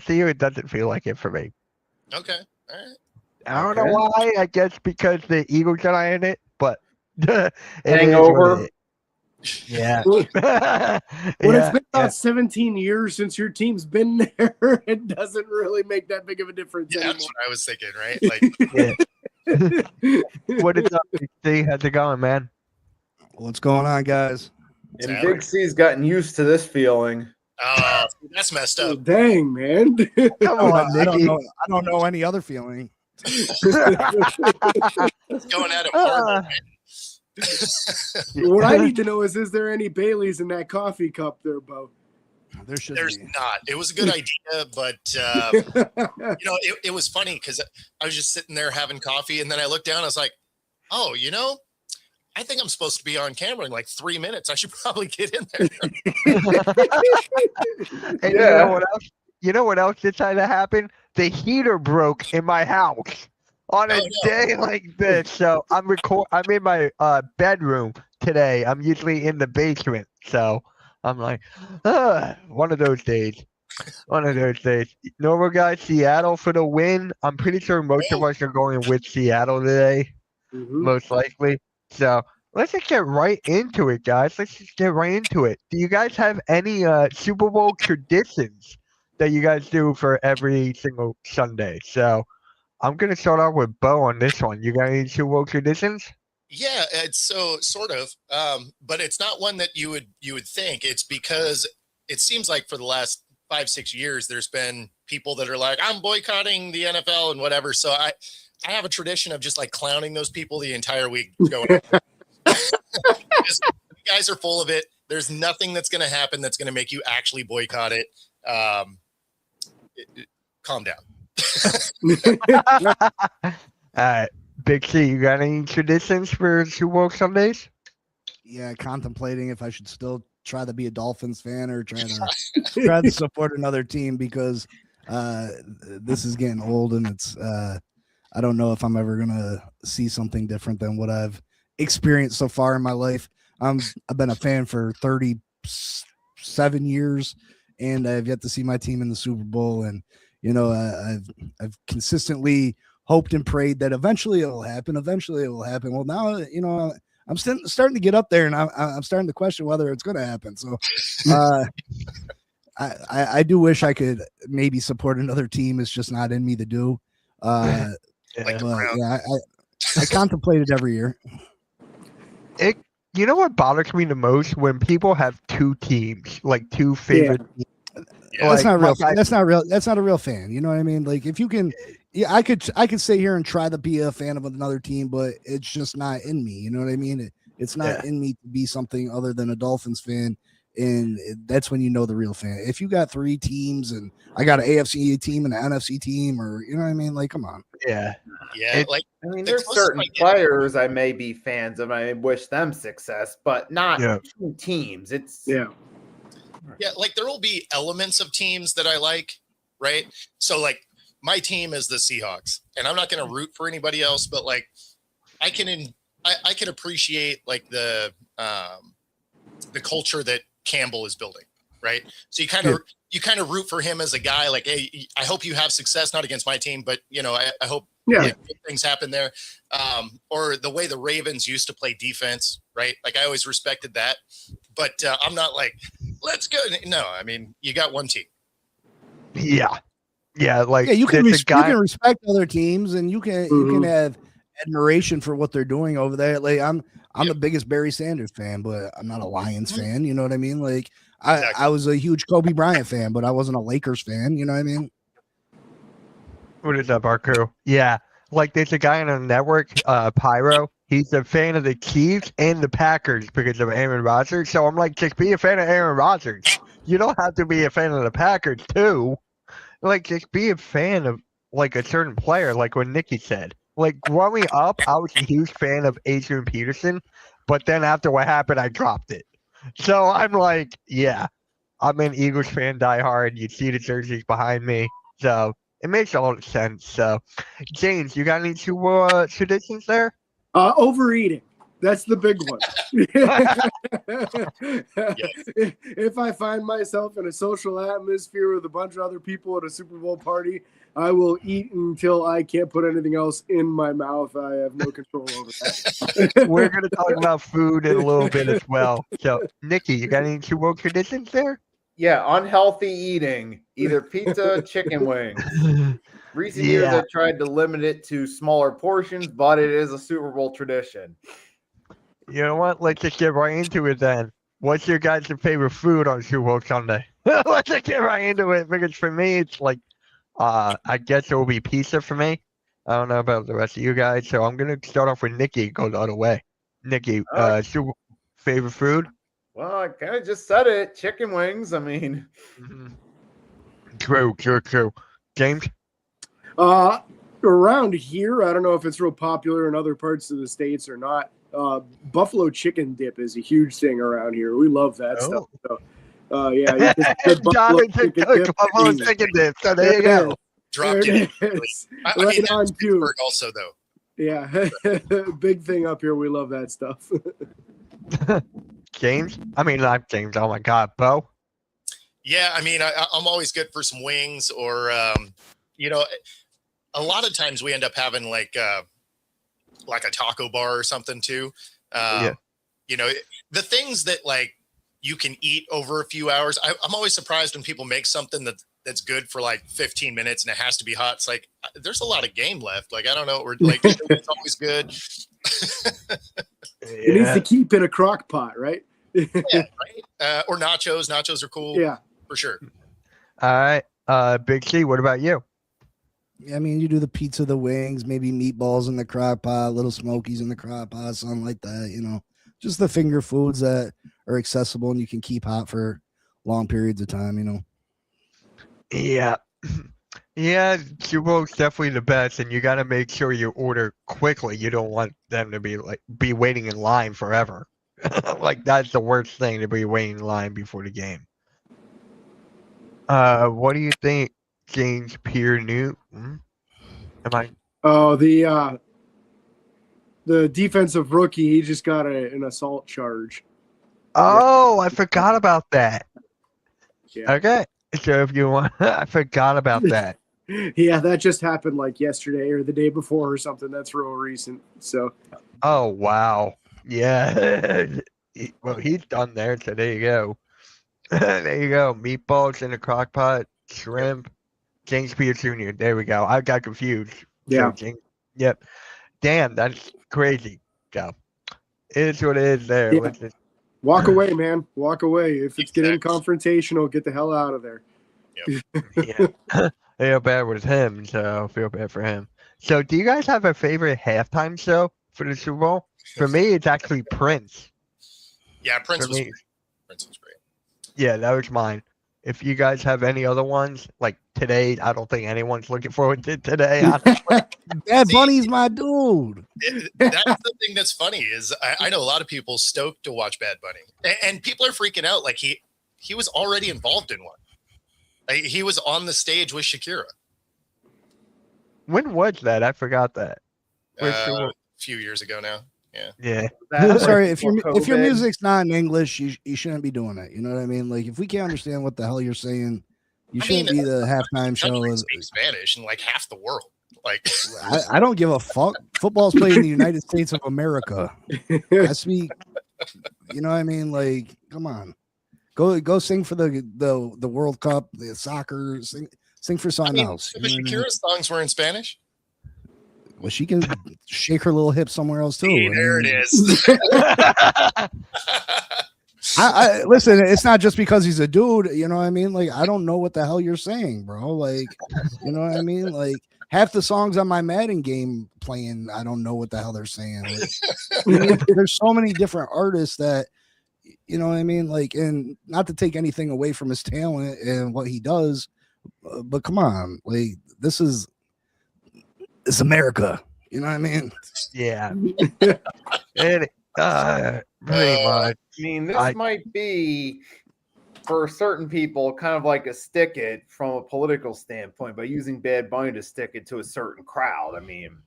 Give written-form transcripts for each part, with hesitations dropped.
to you, it doesn't feel like it for me. Okay. All right. I don't know why. I guess because the Eagles are not in it, but it is what it Hangover. is. Yeah. When it's yeah. been Yeah. about 17 years since your team's been there, it doesn't really make that big of a difference Yeah, that's anymore. what I was thinking, right? Like, Yeah. What is up, Big C? How's it going, man? What's going on, guys? And Big C's gotten used to this feeling. oh, that's messed Oh, up. dang, man. Come I on, don't Nicky. know. I don't know any other feeling. It's going at him hard. What I need to know is there any Baileys in that coffee cup there, Bo? There should There's be. not. It was a good idea, but it was funny because I was just sitting there having coffee, and then I looked down. I was like, "Oh, I think I'm supposed to be on camera in like 3 minutes. I should probably get in there." And you know what else? You know what else decided to happen? The heater broke in my house on a day like this. So I'm in my bedroom today. I'm usually in the basement. So I'm like, one of those days. One of those days. Normal guys, Seattle for the win. I'm pretty sure most of us are going with Seattle today, most likely. So let's just get right into it, guys. Let's just get right into it. Do you guys have any Super Bowl traditions that you guys do for every single Sunday? So I'm gonna start off with Bo on this one. You got any Super Bowl traditions? Yeah, it's so sort of, but it's not one that you would think. It's because it seems like for the last 5-6 years, there's been people that are like, I'm boycotting the NFL and whatever. So I have a tradition of just like clowning those people the entire week. Going, you guys are full of it. There's nothing that's going to happen that's going to make you actually boycott it. Calm down. All right, Big C, you got any traditions for Super Bowl Sundays? Yeah, contemplating if I should still try to be a Dolphins fan or try to support another team because this is getting old and it's I don't know if I'm ever gonna see something different than what I've experienced so far in my life. I've been a fan for 37 years and I've yet to see my team in the Super Bowl, and I've consistently hoped and prayed that eventually it will happen. Well, now I'm starting to get up there, and I'm starting to question whether it's going to happen. So, I do wish I could maybe support another team. It's just not in me to do. I contemplate it every year. You know what bothers me the most? When people have two teams, like two favorite teams. Yeah. That's not real. That's not real. That's not a real fan. You know what I mean? Like if you can, I could sit here and try to be a fan of another team, but it's just not in me. You know what I mean? It's not in me to be something other than a Dolphins fan, and that's when you know the real fan. If you got three teams and I got an AFC team and an NFC team, or you know what I mean? Like, come on. Yeah. There's certain players I may be fans of. I wish them success, but not teams. Yeah, like there will be elements of teams that I like, right? So like my team is the Seahawks, and I'm not going to root for anybody else, but like I can appreciate like the culture that Campbell is building, right? So you kind of root for him as a guy, like, hey, I hope you have success, not against my team, but I hope good things happen there. Or the way the Ravens used to play defense, right? Like I always respected that, but I'm not like, let's go. No, I mean, you got one team. Yeah. Like you can respect other teams, and you can have admiration for what they're doing over there. Like I'm the biggest Barry Sanders fan, but I'm not a Lions fan. You know what I mean? Like I was a huge Kobe Bryant fan, but I wasn't a Lakers fan. You know what I mean? What is up, our crew? Yeah. Like there's a guy on the network, Pyro. He's a fan of the Chiefs and the Packers because of Aaron Rodgers. So I'm like, just be a fan of Aaron Rodgers. You don't have to be a fan of the Packers too. Like, just be a fan of like a certain player, like what Nicky said. Like growing up, I was a huge fan of Adrian Peterson, but then after what happened, I dropped it. So I'm like, yeah, I'm an Eagles fan, diehard. You see the jerseys behind me, so it makes a lot of sense. So, James, you got any traditions there? Overeating. That's the big one. If I find myself in a social atmosphere with a bunch of other people at a Super Bowl party, I will eat until I can't put anything else in my mouth. I have no control over that. We're going to talk about food in a little bit as well. So, Nikki, you got any Super Bowl traditions there? Yeah, unhealthy eating, either pizza, chicken wings. Recent years, I tried to limit it to smaller portions, but it is a Super Bowl tradition. You know what? Let's just get right into it then. What's your guys' favorite food on Super Bowl Sunday? Let's just get right into it because for me, it's like, I guess it will be pizza for me. I don't know about the rest of you guys, so I'm gonna start off with Nikki. Go the other way. Nikki, Super favorite food? Well, I kind of just said it. Chicken wings. I mean, True. James? Around here, I don't know if it's real popular in other parts of the States or not. Buffalo chicken dip is a huge thing around here. We love that stuff. So, yeah. Buffalo chicken dip. So there you go. Dropped it. I mean, that's Pittsburgh also, though. Yeah. Big thing up here. We love that stuff. James? I mean, not James. Oh, my God. Bo? Yeah, I mean, I'm always good for some wings or, you know, a lot of times we end up having like a taco bar or something too. You know, the things that like you can eat over a few hours. I'm always surprised when people make something that's good for like 15 minutes and it has to be hot. It's like, there's a lot of game left. Like, I don't know. We're like, it's always good. It needs to keep in a crock pot, right? Yeah, right. Or nachos. Nachos are cool. Yeah, for sure. All right. Big C, what about you? I mean, you do the pizza, the wings, maybe meatballs in the crock pot, little smokies in the crock pot, something like that, you know. Just the finger foods that are accessible and you can keep hot for long periods of time, you know. Yeah. Yeah, Super Bowl's definitely the best, and you got to make sure you order quickly. You don't want them to be waiting in line forever. Like, that's the worst thing, to be waiting in line before the game. What do you think, James Pierre Newton? Am I? Oh, the defensive rookie, he just got an assault charge. Oh, I forgot about that. Yeah. Okay, so if you want, I forgot about that. Yeah, that just happened like yesterday or the day before or something. That's real recent. So. Oh wow, yeah. Well, he's done there, so there you go. There you go. Meatballs in a crock pot, shrimp, James Pierre Jr. There we go. I got confused. Yeah. So yep. Damn, that's crazy. So it's what it is there. Yeah. Walk away, man. Walk away. If it's getting confrontational, get the hell out of there. Yep. Yeah. I feel bad with him, so I feel bad for him. So do you guys have a favorite halftime show for the Super Bowl? For me, it's actually Prince. Yeah, Prince was great. Yeah, that was mine. If you guys have any other ones, like today, I don't think anyone's looking forward to today. Bad Bunny's my dude. That's the thing that's funny is I know a lot of people stoked to watch Bad Bunny, and people are freaking out. Like he was already involved in one. Like, he was on the stage with Shakira. When was that? I forgot that. A few years ago now. Yeah. Yeah. I'm sorry, if your music's not in English, you shouldn't be doing it. You know what I mean? Like, if we can't understand what the hell you're saying, you shouldn't be the halftime show. Speak Spanish in like half the world. Like, I don't give a fuck. Football's played in the United States of America. I speak. You know what I mean? Like, come on, go sing for the World Cup, the soccer. Sing for something else. But Shakira's songs were in Spanish. Well, she can shake her little hip somewhere else too. See, there it is. I listen. It's not just because he's a dude. You know what I mean? Like, I don't know what the hell you're saying, bro. Like, you know what I mean? Like, half the songs on my Madden game playing, I don't know what the hell they're saying. Like, there's so many different artists that, you know what I mean? Like, and not to take anything away from his talent and what he does, but come on, like, it's America. You know what I mean? Yeah. Pretty much. I mean, this might be, for certain people, kind of like a stick it from a political standpoint, by using Bad Bunny to stick it to a certain crowd. I mean,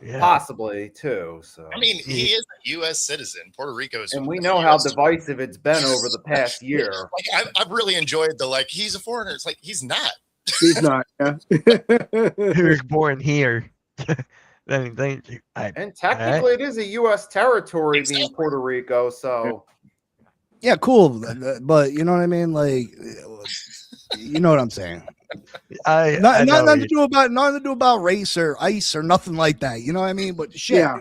Yeah. possibly too. So I mean, he is a U.S. citizen. Puerto Rico's, and we know how divisive it's been over the past year. Like I've really enjoyed the like he's a foreigner. It's like he's not. He's not. Yeah. He was born here. then, And technically, it is a U.S. territory being Exactly. Puerto Rico. So Yeah, cool. But you know what I mean? Like, you know what I'm saying? I know Nothing you- to do about race or ice or nothing like that. You know what I mean? But shit, Yeah.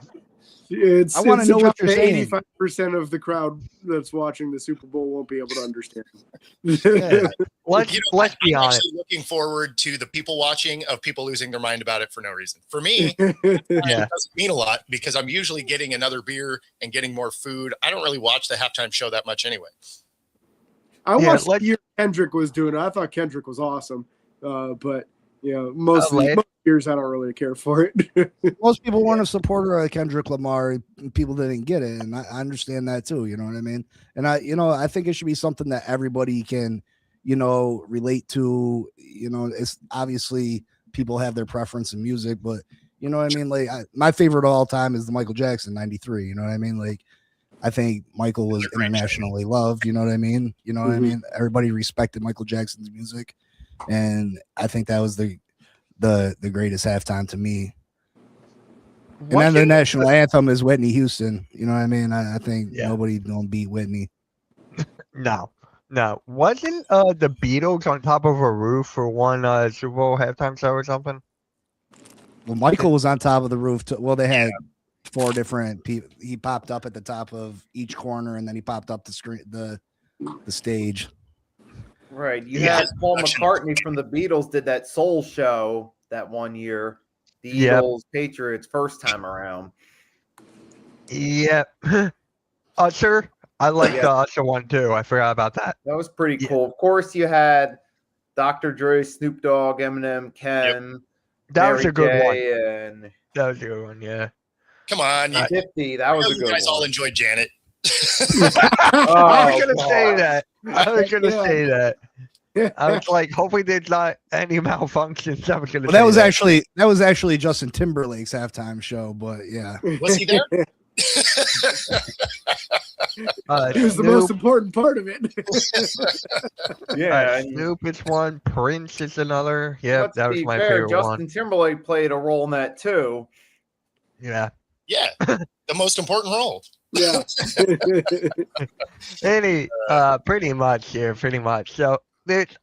It's, I wanna it's a know what joke you're that saying. 85% of the crowd that's watching the Super Bowl won't be able to understand. Yeah. let's You know, let's be I'm honest. actually looking forward to the people watching of people losing their mind about it for no reason. For me, Yeah. it doesn't mean a lot because I'm usually getting another beer and getting more food. I don't really watch the halftime show that much anyway. I Yeah, watched let's- the year Kendrick was doing it. I thought Kendrick was awesome. But you know, most last- years I don't really care for it. Most people weren't a supporter of Kendrick Lamar. People didn't get it, and I understand that too. You know what I mean? And I think it should be something that everybody can, relate to. It's obviously people have their preference in music, but you know what I mean. Like my favorite of all time is the Michael Jackson '93. You know what I mean? Like I think Michael was internationally loved. You know what I mean? You know what I Mhm. mean? Everybody respected Michael Jackson's music, and I think that was the greatest halftime to me. And then the national anthem is Whitney Houston. You know what I mean? I think Yeah. nobody gonna beat Whitney. No. Wasn't the Beatles on top of a roof for one Super Bowl halftime show or something? Well, Michael was on top of the roof. Well, they had 4 different people. He popped up at the top of each corner, and then he popped up the screen, the stage. right, you Yeah. had Paul McCartney from the Beatles did that Soul show that one year. The Yep. Eagles Patriots first time around. Yep. Usher. I like Yeah. the Usher one too. I forgot about that. That was pretty Yeah. cool. Of course, you had Dr. Dre, Snoop Dogg, Eminem, Ken, That was Mary a good one. J, and That was a good one. Yeah. Come on, you, 50. That I was know a you good guys all one. enjoy Janet. I was gonna say God. that. I was gonna Yeah. say that. I was like, hopefully there's not any malfunctions. I was gonna Well, say that was actually Justin Timberlake's halftime show. But yeah, Was he there? He was the most important part of it. Yeah. and Snoop is one. Prince is another. Yeah, let's that was be my fair, favorite Justin one. Timberlake played a role in that too. Yeah. Yeah, the most important role. Yeah. Pretty much here, pretty much. So let's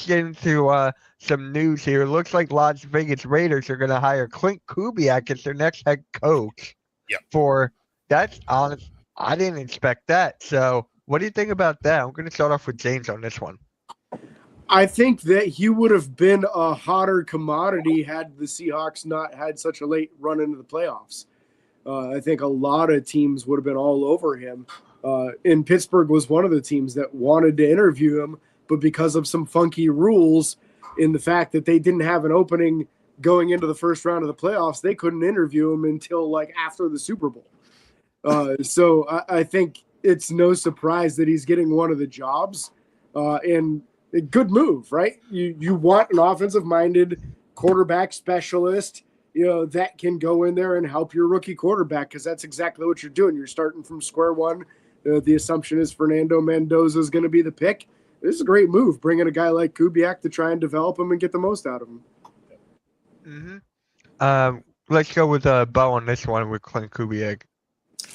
get into some news here. Looks like Las Vegas Raiders are going to hire Clint Kubiak as their next head coach. Yep. That's honest. I didn't expect that. So what do you think about that? I'm going to start off with James on this one. I think that he would have been a hotter commodity had the Seahawks not had such a late run into the playoffs. I think a lot of teams would have been all over him. And Pittsburgh was one of the teams that wanted to interview him, but because of some funky rules in the fact that they didn't have an opening going into the first round of the playoffs, they couldn't interview him until like after the Super Bowl. So I think it's no surprise that he's getting one of the jobs. And a good move, right? You want an offensive-minded quarterback specialist, that can go in there and help your rookie quarterback, because that's exactly what you're doing. You're starting from square one. The assumption is Fernando Mendoza is going to be the pick. This is a great move, bringing a guy like Kubiak to try and develop him and get the most out of him. Let's go with Bo on this one with Clint Kubiak.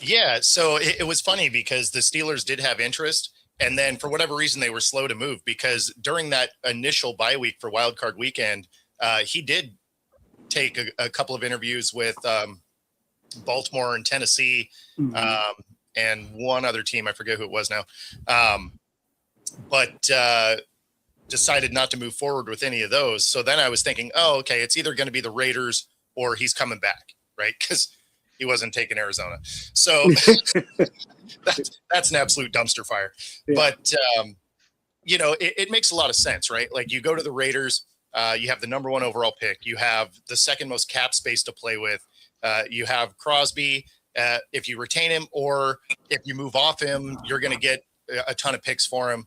Yeah, so it was funny because the Steelers did have interest, and then for whatever reason they were slow to move, because during that initial bye week for Wild Card Weekend, he did take a couple of interviews with Baltimore and Tennessee, and one other team. I forget who it was now, but decided not to move forward with any of those. So then I was thinking, oh, okay, it's either going to be the Raiders or he's coming back, right? Because he wasn't taking Arizona. So that's an absolute dumpster fire. Yeah. But, it makes a lot of sense, right? Like you go to the Raiders, you have the number 1 overall pick. You have the second most cap space to play with. You have Crosby. If you retain him or if you move off him, you're going to get a ton of picks for him.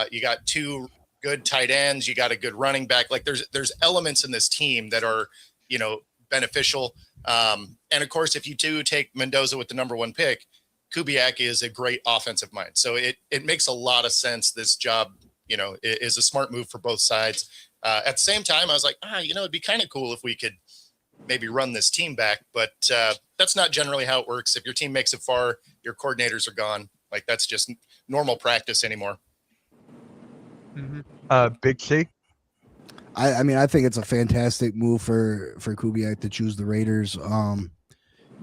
You got 2 good tight ends. You got a good running back. Like there's elements in this team that are, beneficial. And of course, if you do take Mendoza with the number 1 pick, Kubiak is a great offensive mind. So it makes a lot of sense. This job, is a smart move for both sides. At the same time, I was like, it'd be kind of cool if we could maybe run this team back, but that's not generally how it works. If your team makes it far, your coordinators are gone. Like, that's just normal practice anymore. Big C. I mean, I think it's a fantastic move for Kubiak to choose the Raiders.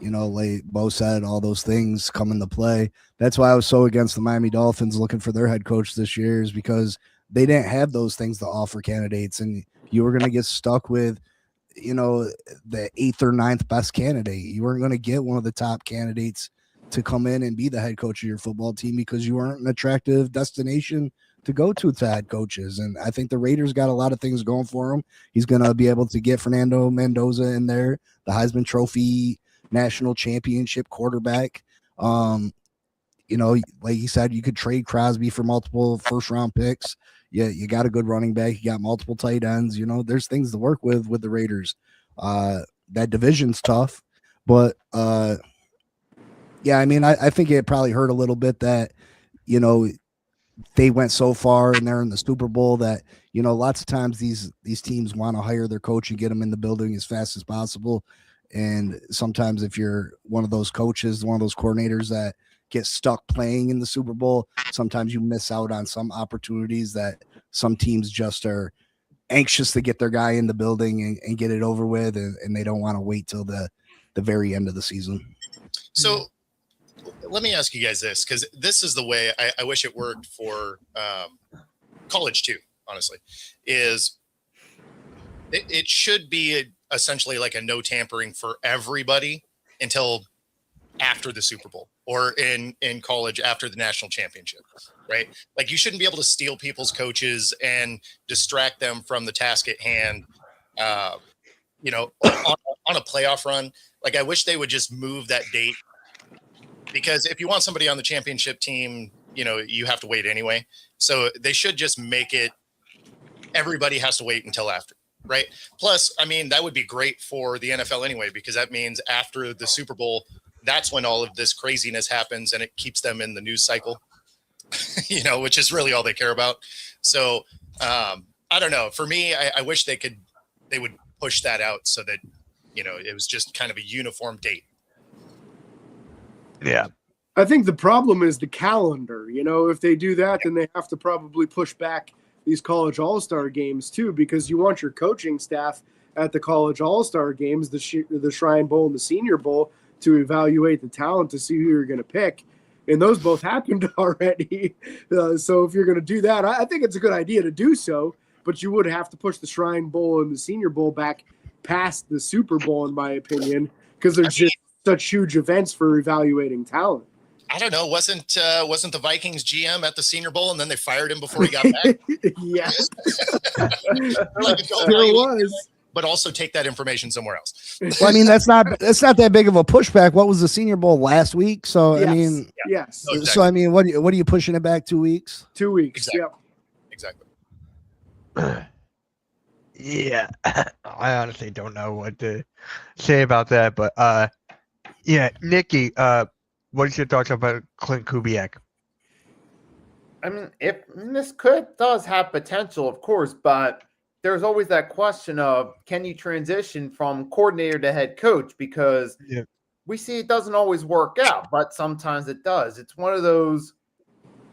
Like Bo said, all those things come into play. That's why I was so against the Miami Dolphins looking for their head coach this year, is because they didn't have those things to offer candidates, and you were going to get stuck with, the 8th or 9th best candidate. You weren't going to get one of the top candidates to come in and be the head coach of your football team because you weren't an attractive destination to go to head coaches. And I think the Raiders got a lot of things going for him. He's going to be able to get Fernando Mendoza in there, the Heisman Trophy national championship quarterback. Like you said, you could trade Crosby for multiple first-round picks. Yeah, you got a good running back. You got multiple tight ends. There's things to work with the Raiders. That division's tough, but yeah, I mean, I think it probably hurt a little bit that they went so far and they're in the Super Bowl that lots of times these teams want to hire their coach and get them in the building as fast as possible. And sometimes if you're one of those coaches, one of those coordinators that get stuck playing in the Super Bowl, sometimes you miss out on some opportunities that some teams just are anxious to get their guy in the building and get it over with, and they don't want to wait till the very end of the season. So let me ask you guys this, because this is the way I wish it worked for college too, honestly, is it should be essentially like a no tampering for everybody until after the Super Bowl, or in college after the national championship, right? Like, you shouldn't be able to steal people's coaches and distract them from the task at hand, on a playoff run. Like, I wish they would just move that date, because if you want somebody on the championship team, you have to wait anyway. So they should just make it, everybody has to wait until after, right? Plus, I mean, that would be great for the NFL anyway, because that means after the Super Bowl, that's when all of this craziness happens, and it keeps them in the news cycle, which is really all they care about. So I don't know. For me, I wish they would push that out so that, it was just kind of a uniform date. Yeah. I think the problem is the calendar. If they do that, then they have to probably push back these college all-star games too, because you want your coaching staff at the college all-star games, the Shrine Bowl and the Senior Bowl, to evaluate the talent to see who you're going to pick. And those both happened already. So if you're going to do that, I think it's a good idea to do so, but you would have to push the Shrine Bowl and the Senior Bowl back past the Super Bowl, in my opinion, because they're just such huge events for evaluating talent. I don't know. Wasn't the Vikings GM at the Senior Bowl, and then they fired him before he got back? Yes. Like, There was. But also take that information somewhere else. Well, I mean, that's not that big of a pushback. What was the Senior Bowl last week? So Yes. I mean, Yes. No, exactly. So I mean, what are you pushing it back 2 weeks? 2 weeks. Exactly. Yep. Exactly. Yeah, I honestly don't know what to say about that, but yeah, Nikki, what is your thoughts about Clint Kubiak? I mean, this does have potential, of course, but there's always that question of, can you transition from coordinator to head coach? Because we see it doesn't always work out, but sometimes it does. It's one of those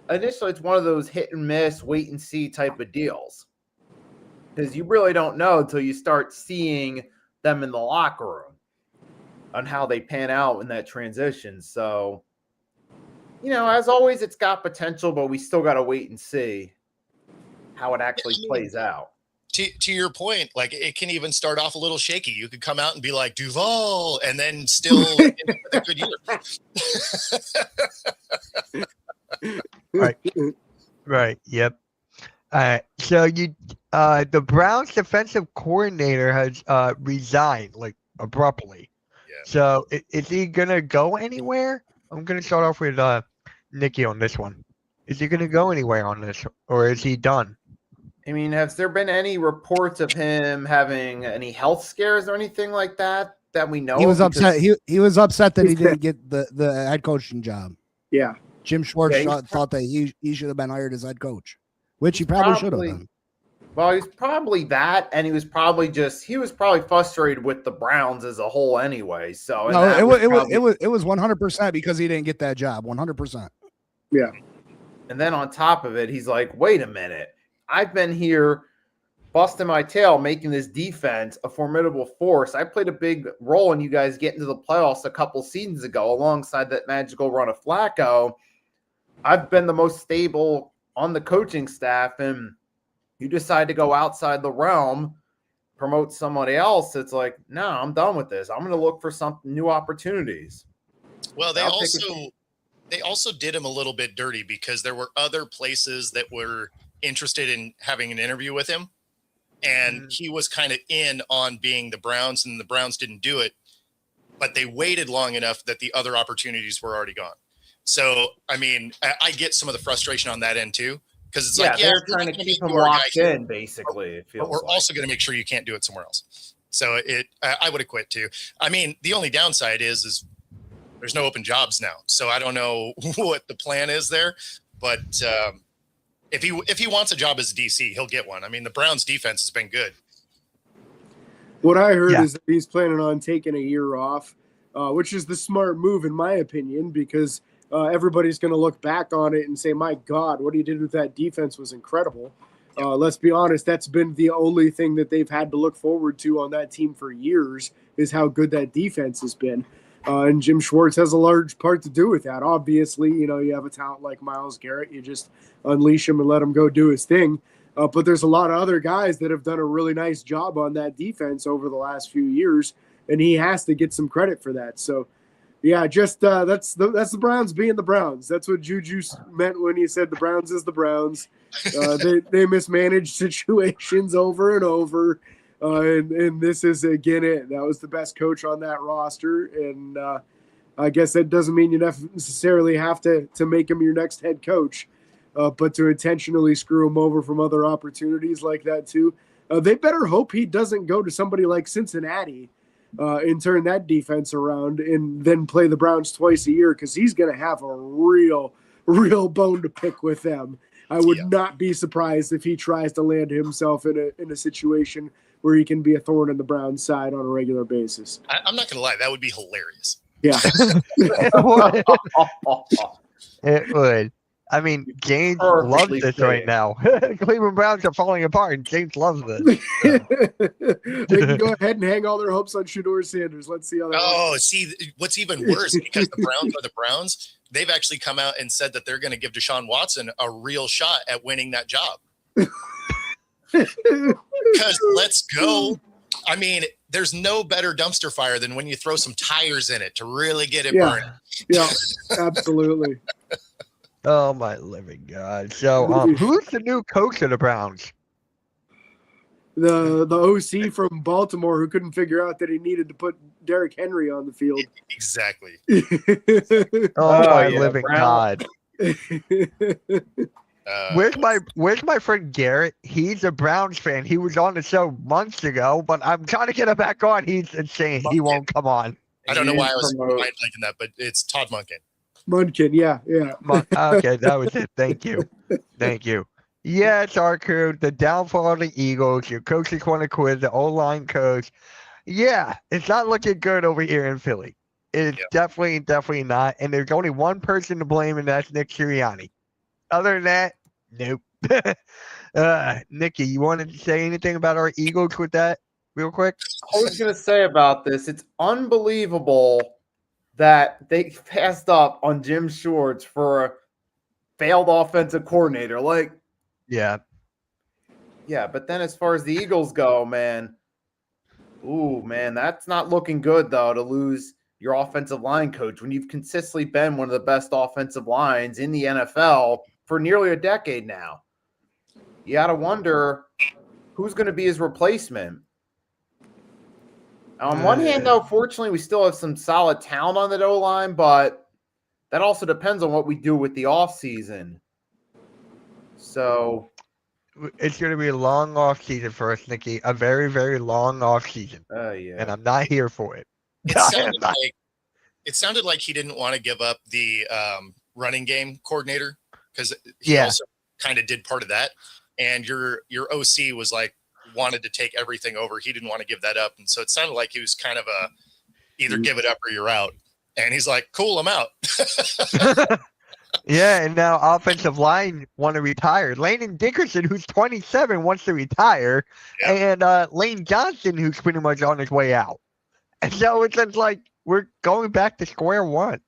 hit and miss, wait and see type of deals. Because you really don't know until you start seeing them in the locker room on how they pan out in that transition. So, as always, it's got potential, but we still got to wait and see how it actually plays out. To your point, like, it can even start off a little shaky. You could come out and be like Duval, and then still end up with a good year. Right. Yep. So the Browns defensive coordinator has resigned, like, abruptly. Yeah. So is he gonna go anywhere? I'm gonna start off with Nikki on this one. Is he gonna go anywhere on this, or is he done? I mean, has there been any reports of him having any health scares or anything like that that we know? He was of? upset. He was upset that he didn't get the head coaching job. Yeah. Jim Schwartz Yeah, thought that he should have been hired as head coach, which he probably should have been. Well, he was probably that, and he was probably frustrated with the Browns as a whole anyway. So No, it was 100% because he didn't get that job. 100%. Yeah. And then on top of it, he's like, wait a minute. I've been here busting my tail, making this defense a formidable force. I played a big role in you guys getting to the playoffs a couple seasons ago alongside that magical run of Flacco. I've been the most stable on the coaching staff, and you decide to go outside the realm, promote somebody else. It's like, no, I'm done with this. I'm going to look for some new opportunities. Well, they also did him a little bit dirty because there were other places that were interested in having an interview with him, and he was kind of in on being the Browns, and the Browns didn't do it, but they waited long enough that the other opportunities were already gone. So, I mean, I get some of the frustration on that end too, because it's like, they're trying to keep him locked in, basically. It feels but we're like. also going to make sure you can't do it somewhere else. So I would have quit too. I mean, the only downside is there's no open jobs now. So I don't know what the plan is there, but if he wants a job as a DC, he'll get one. I mean, the Browns defense has been good. What I heard is that he's planning on taking a year off, which is the smart move in my opinion, because everybody's going to look back on it and say, my God, what he did with that defense was incredible. Let's be honest, that's been the only thing that they've had to look forward to on that team for years is how good that defense has been. And Jim Schwartz has a large part to do with that. Obviously, you have a talent like Myles Garrett. You just unleash him and let him go do his thing. But there's a lot of other guys that have done a really nice job on that defense over the last few years, and he has to get some credit for that. So, yeah, just that's the Browns being the Browns. That's what Juju meant when he said the Browns is the Browns. They mismanage situations over and over. And this is, again, it. That was the best coach on that roster. And I guess that doesn't mean you necessarily have to make him your next head coach. But to intentionally screw him over from other opportunities like that too. They better hope he doesn't go to somebody like Cincinnati and turn that defense around and then play the Browns twice a year, because he's going to have a real bone to pick with them. I would not be surprised if he tries to land himself in a situation where he can be a thorn in the Browns' side on a regular basis. I'm not going to lie. That would be hilarious. Yeah. It would. I mean, James loves this right now. Cleveland Browns are falling apart, and James loves this. They can go ahead and hang all their hopes on Shedeur Sanders. Let's see how that works. See, what's even worse, because the Browns are the Browns, they've actually come out and said that they're going to give Deshaun Watson a real shot at winning that job. Because let's go. I mean, there's no better dumpster fire than when you throw some tires in it to really get it burning. Yeah, absolutely. Oh my living God! So, who's the new coach of the Browns? The OC from Baltimore who couldn't figure out that he needed to put Derrick Henry on the field. Exactly. Oh my living God! Where's my friend Garrett? He's a Browns fan. He was on the show months ago, but I'm trying to get him back on. He's insane. He won't come on. I don't know why I was thinking that, but it's Todd Monken. Munkin, yeah. Okay, that was it. Thank you. Yeah, it's our crew. The downfall of the Eagles. Your coaches want to quit. The O-line coach. Yeah, it's not looking good over here in Philly. It's definitely not. And there's only one person to blame, and that's Nick Sirianni. Other than that, nope. Nikki, you wanted to say anything about our Eagles with that real quick? I was going to say about this, it's unbelievable that they passed up on Jim Schwartz for a failed offensive coordinator. Yeah, but then as far as the Eagles go, man, that's not looking good, though, to lose your offensive line coach when you've consistently been one of the best offensive lines in the NFL for nearly a decade now. You got to wonder who's going to be his replacement. On one hand, though, fortunately, we still have some solid talent on the O-line, but that also depends on what we do with the offseason. So, it's going to be a long off season for us, Nikki. A very, very long off season, Oh yeah. and I'm not here for it. It sounded like he didn't want to give up the running game coordinator because he also kind of did part of that. And your OC was like wanted to take everything over. He didn't want to give that up, and so it sounded like he was kind of either give it up or you're out. And he's like, "Cool, I'm out." Yeah, and now offensive line want to retire. Landon Dickerson, who's 27, wants to retire, and Lane Johnson, who's pretty much on his way out. And so it's just like we're going back to square one.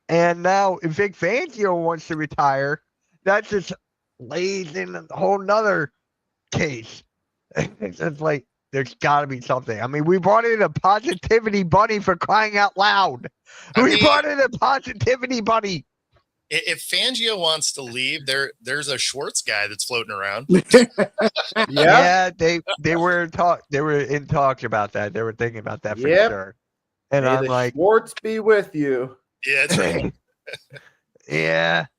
And now if Vic Fangio wants to retire, that just lays in a whole nother case. It's just like there's got to be something. I mean, we brought in a positivity bunny for crying out loud. We brought in a positivity bunny. If Fangio wants to leave, there's a Schwartz guy that's floating around. Yeah, they were in talks about that. They were thinking about that for sure. And May I'm the like, Schwartz be with you. Yeah, that's right.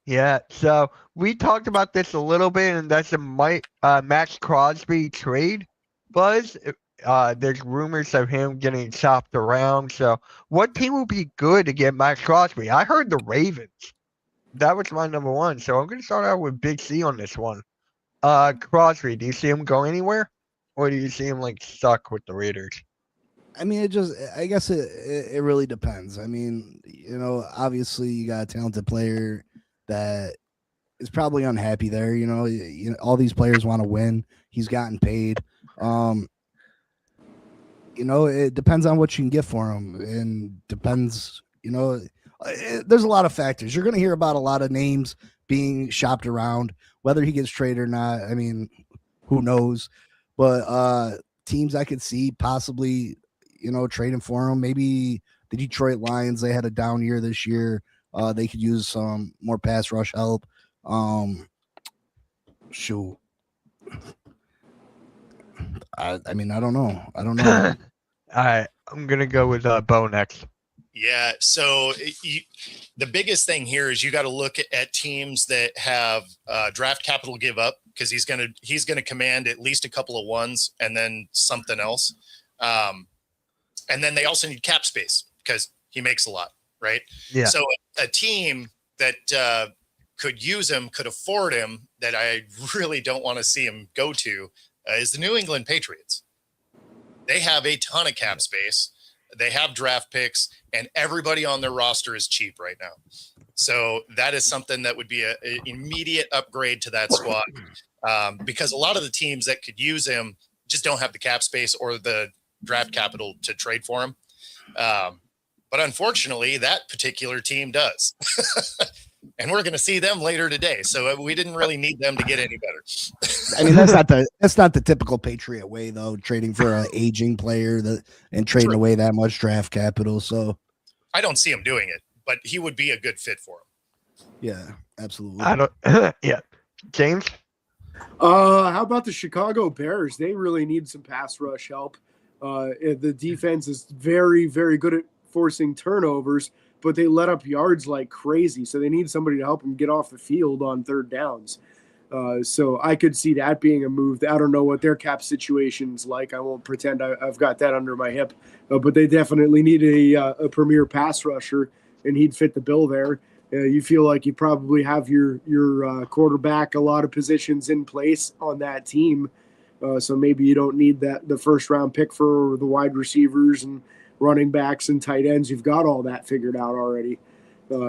yeah. So we talked about this a little bit, and that's a Max Crosby trade buzz. There's rumors of him getting chopped around. So what team would be good to get Max Crosby? I heard the Ravens. That was my number one. So I'm going to start out with Big C on this one. Crosby, do you see him go anywhere? Or do you see him like stuck with the Raiders? I mean, I guess it really depends. I mean, obviously you got a talented player that is probably unhappy there. All these players want to win. He's gotten paid. It depends on what you can get for him, and depends, there's a lot of factors. You're going to hear about a lot of names being shopped around, whether he gets traded or not. I mean, who knows? But teams I could see possibly, trading for him. Maybe the Detroit Lions, they had a down year this year. They could use some more pass rush help. Shoot. I mean, I don't know. All right. I'm going to go with Bo next. Yeah. So the biggest thing here is you got to look at teams that have draft capital give up, because he's going to command at least a couple of ones and then something else. And then they also need cap space because he makes a lot, right? Yeah. So a team that could use him, could afford him, that I really don't want to see him go to is the New England Patriots. They have a ton of cap space. They have draft picks, and everybody on their roster is cheap right now. So that is something that would be an immediate upgrade to that squad, because a lot of the teams that could use him just don't have the cap space or the draft capital to trade for him. But unfortunately, that particular team does. And we're going to see them later today. So we didn't really need them to get any better. I mean, that's not the typical Patriot way, though, trading for an aging player and trading away that much draft capital. So I don't see him doing it, but he would be a good fit for him. Yeah, absolutely. Yeah. James? How about the Chicago Bears? They really need some pass rush help. The defense is very, very good at forcing turnovers, but they let up yards like crazy. So they need somebody to help them get off the field on third downs. So I could see that being a move. I don't know what their cap situation's like. I won't pretend I've got that under my hip, but they definitely need a premier pass rusher, and he'd fit the bill there. You feel like you probably have your quarterback, a lot of positions in place on that team. So maybe you don't need the first round pick for the wide receivers and running backs and tight ends. You've got all that figured out already.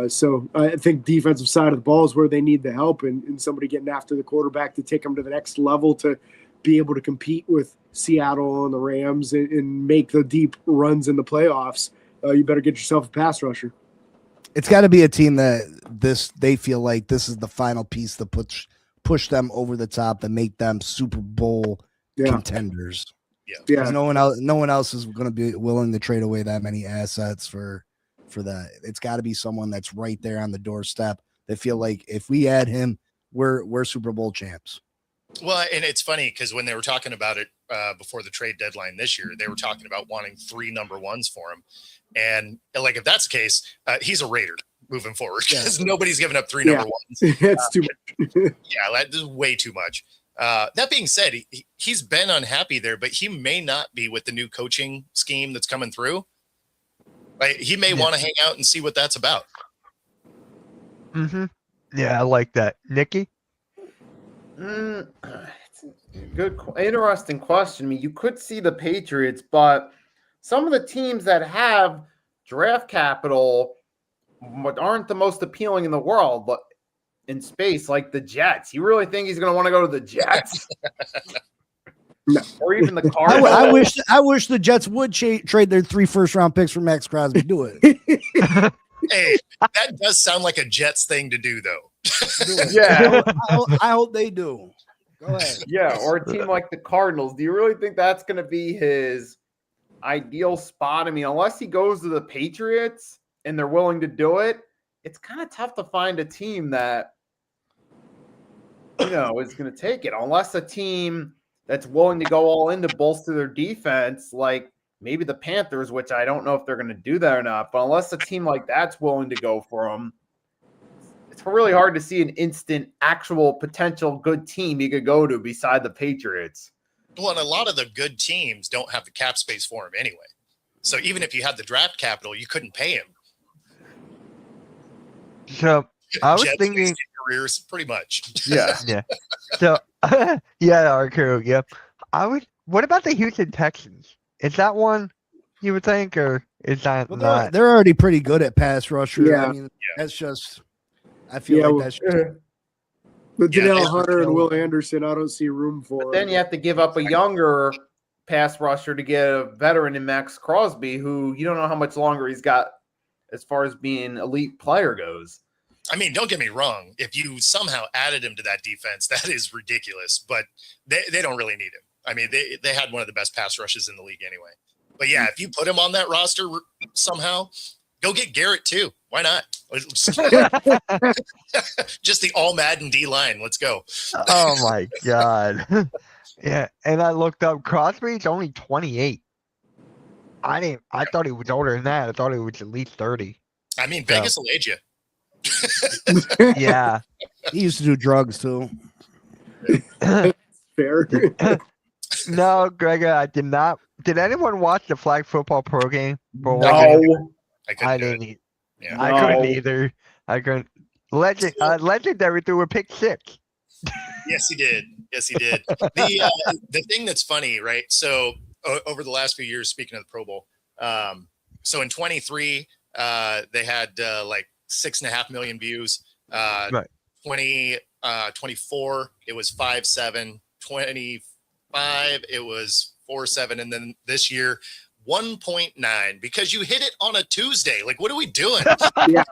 So I think defensive side of the ball is where they need the help, and somebody getting after the quarterback to take them to the next level to be able to compete with Seattle and the Rams and make the deep runs in the playoffs. You better get yourself a pass rusher. It's got to be a team that they feel like this is the final piece that push them over the top and make them Super Bowl contenders. Yeah. No one else is going to be willing to trade away that many assets for that. It's got to be someone that's right there on the doorstep. They feel like if we add him, we're Super Bowl champs. Well, and it's funny because when they were talking about it before the trade deadline this year, they were talking about wanting 3 number ones for him. And like, if that's the case, he's a Raider moving forward because nobody's giving up 3 number ones. That's too much. Yeah, that is way too much. That being said, he's been unhappy there, but he may not be with the new coaching scheme that's coming through. Like, he may want to hang out and see what that's about. Mm-hmm. Yeah, I like that. Nikki? It's a good, interesting question. I mean, you could see the Patriots, but some of the teams that have draft capital aren't the most appealing in the world, but in space, like the Jets. You really think he's going to want to go to the Jets? No. Or even the Cardinals? I wish the Jets would trade their 3 first-round picks for Max Crosby. Do it. Hey, that does sound like a Jets thing to do, though. Yeah. I hope they do. Go ahead. Yeah, or a team like the Cardinals. Do you really think that's going to be his ideal spot? I mean, unless he goes to the Patriots and they're willing to do it, it's kind of tough to find a team that, is going to take it. Unless a team that's willing to go all in to bolster their defense, like maybe the Panthers, which I don't know if they're going to do that or not. But unless a team like that's willing to go for them, it's really hard to see an instant, actual potential good team he could go to beside the Patriots. Well, and a lot of the good teams don't have the cap space for him anyway. So even if you had the draft capital, you couldn't pay him. So I was Jets thinking careers pretty much. Yeah. Yeah. So yeah, Arco, yep. What about the Houston Texans? Is that one you would think, or is that Well, not? they're already pretty good at pass rusher. Yeah. I mean, that's just. I feel like that's. But Yeah, Janelle they- Hunter and Will Anderson, I don't see room for. But then you have to give up a younger pass rusher to get a veteran in Max Crosby, who you don't know how much longer he's got as far as being elite player goes. I mean, don't get me wrong. If you somehow added him to that defense, that is ridiculous. But they don't really need him. I mean, they had one of the best pass rushes in the league anyway. But yeah, if you put him on that roster somehow, go get Garrett too. Why not? Just the all Madden D line. Let's go. Oh my god. Yeah, and I looked up Crosby's only 28. I thought he was older than that. I thought he was at least 30. I mean, Vegas will age you. Yeah. He used to do drugs too. Fair. No, Gregor, I did not. Did anyone watch the flag football pro game? For No. I I couldn't do didn't. it. Yeah. I couldn't No. either. I couldn't. Legendary threw a pick 6. Yes, he did. Yes, he did. The thing that's funny, right? So over the last few years, speaking of the Pro Bowl, so in 23, they had like 6.5 million views. Right. 24, it was 5.7. 25, it was 4.7, and then this year 1.9 because you hit it on a Tuesday. Like, what are we doing? Yeah.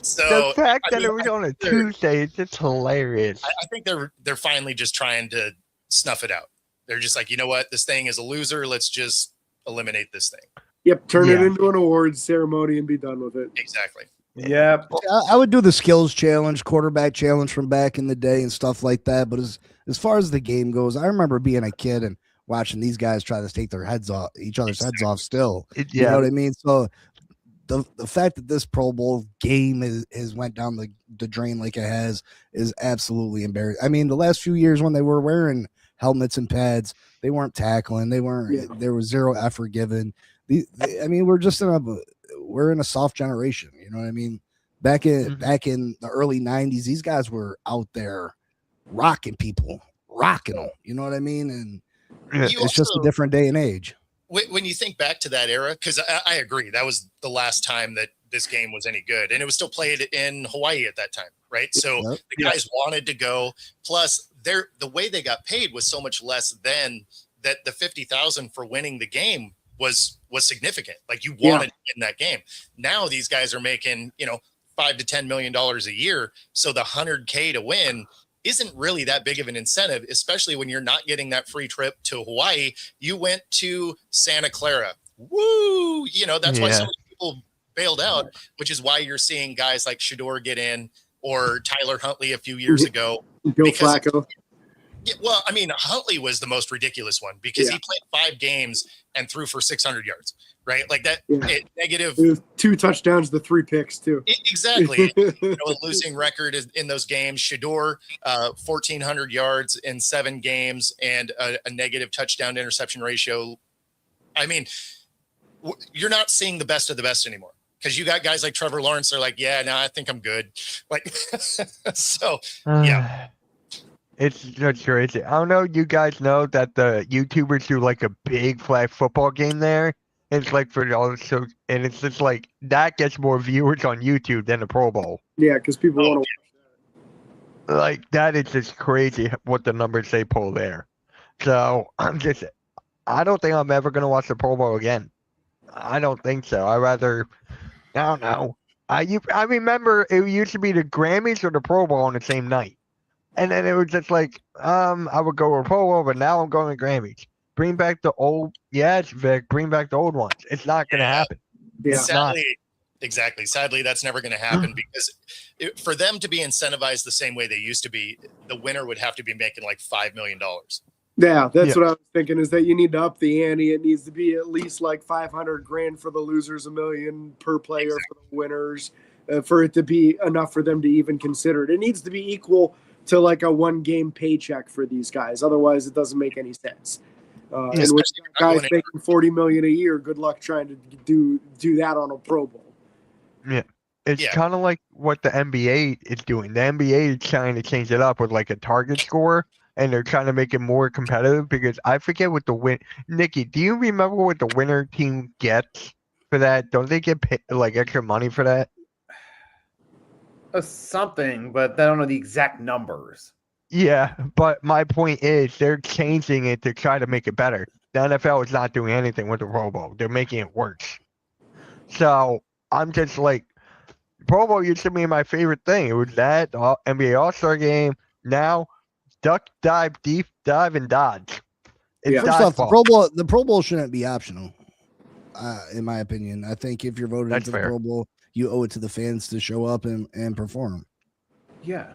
So The fact I that mean, it was on a Tuesday is just hilarious. I think they're finally just trying to snuff it out. They're just like, you know what, this thing is a loser. Let's just eliminate this thing. Yep, turn it Yeah. into an awards ceremony and be done with it. Exactly. Yep. I would do the skills challenge, quarterback challenge from back in the day and stuff like that. But as far as the game goes, I remember being a kid and watching these guys try to take their heads off, each other's heads off still. You know what I mean? So the fact that this Pro Bowl game is went down the drain like it has is absolutely embarrassing. I mean, the last few years when they were wearing helmets and pads, they weren't tackling. They weren't. Yeah. There was zero effort given. I mean, we're in a soft generation. You know what I mean? Back in the early 90s, these guys were out there rocking people, rocking them. You know what I mean? And You it's just a also- different day and age. when you think back to that era, because I agree, that was the last time that this game was any good, and it was still played in Hawaii at that time, right? So Yep. the guys wanted to go. Plus, the way they got paid was so much less than that. The $50,000 for winning the game was significant. Like, you wanted to win that game. Now these guys are making $5 to $10 million a year, so the $100K to win isn't really that big of an incentive, especially when you're not getting that free trip to Hawaii. You went to Santa Clara. Woo! That's why so many people bailed out, which is why you're seeing guys like Shador get in, or Tyler Huntley a few years ago. Joe Because- Flacco. Yeah, well, I mean, Huntley was the most ridiculous one because Yeah. he played 5 games and threw for 600 yards, right? Like that Yeah. negative. It was 2 touchdowns, the 3 picks too. Exactly. A losing record in those games. Shador, 1,400 yards in 7 games and a negative touchdown to interception ratio. I mean, you're not seeing the best of the best anymore because you got guys like Trevor Lawrence. They're like, yeah, no, I think I'm good. Like, so yeah. It's just crazy. I don't know. You guys know that the YouTubers do like a big flag football game there. It's like for all so, and it's just like that gets more viewers on YouTube than the Pro Bowl. Yeah, because people Oh, want to. Like that is just crazy what the numbers they pull there. So I don't think I'm ever gonna watch the Pro Bowl again. I don't think so. I don't know. I remember it used to be the Grammys or the Pro Bowl on the same night. And then it was just like, I would go to Pro Bowl, but now I'm going to Grammys. Bring back the old, yes, Vic, bring back the old ones. It's not going to happen. Yeah. Sadly, exactly. Sadly, that's never going to happen because for them to be incentivized the same way they used to be, the winner would have to be making like $5 million. Yeah, that's Yeah. what I was thinking. Is that you need to up the ante? It needs to be at least like 500 grand for the losers, $1 million per player for the winners, for it to be enough for them to even consider it. It needs to be equal to like a 1 game paycheck for these guys. Otherwise, it doesn't make any sense. And with Especially if you're not guys going making $40 million a year, good luck trying to do that on a Pro Bowl. It's Yeah. kind of like what the NBA is doing. The NBA is trying to change it up with like a target score, and they're trying to make it more competitive because I forget what the win. Nikki, do you remember what the winner team gets for that? Don't they get paid, like extra money for that? Something, but I don't know the exact numbers. Yeah, but my point is they're changing it to try to make it better. The NFL is not doing anything with the Pro Bowl. They're making it worse. So I'm just like, Pro Bowl used to be my favorite thing. It was that NBA All-Star game. Now, duck, dive, deep dive, and dodge. It's Yeah. First off, dodgeball. the Pro Bowl shouldn't be optional, in my opinion. I think if you're voted That's into the fair. Pro Bowl, you owe it to the fans to show up and perform. Yeah.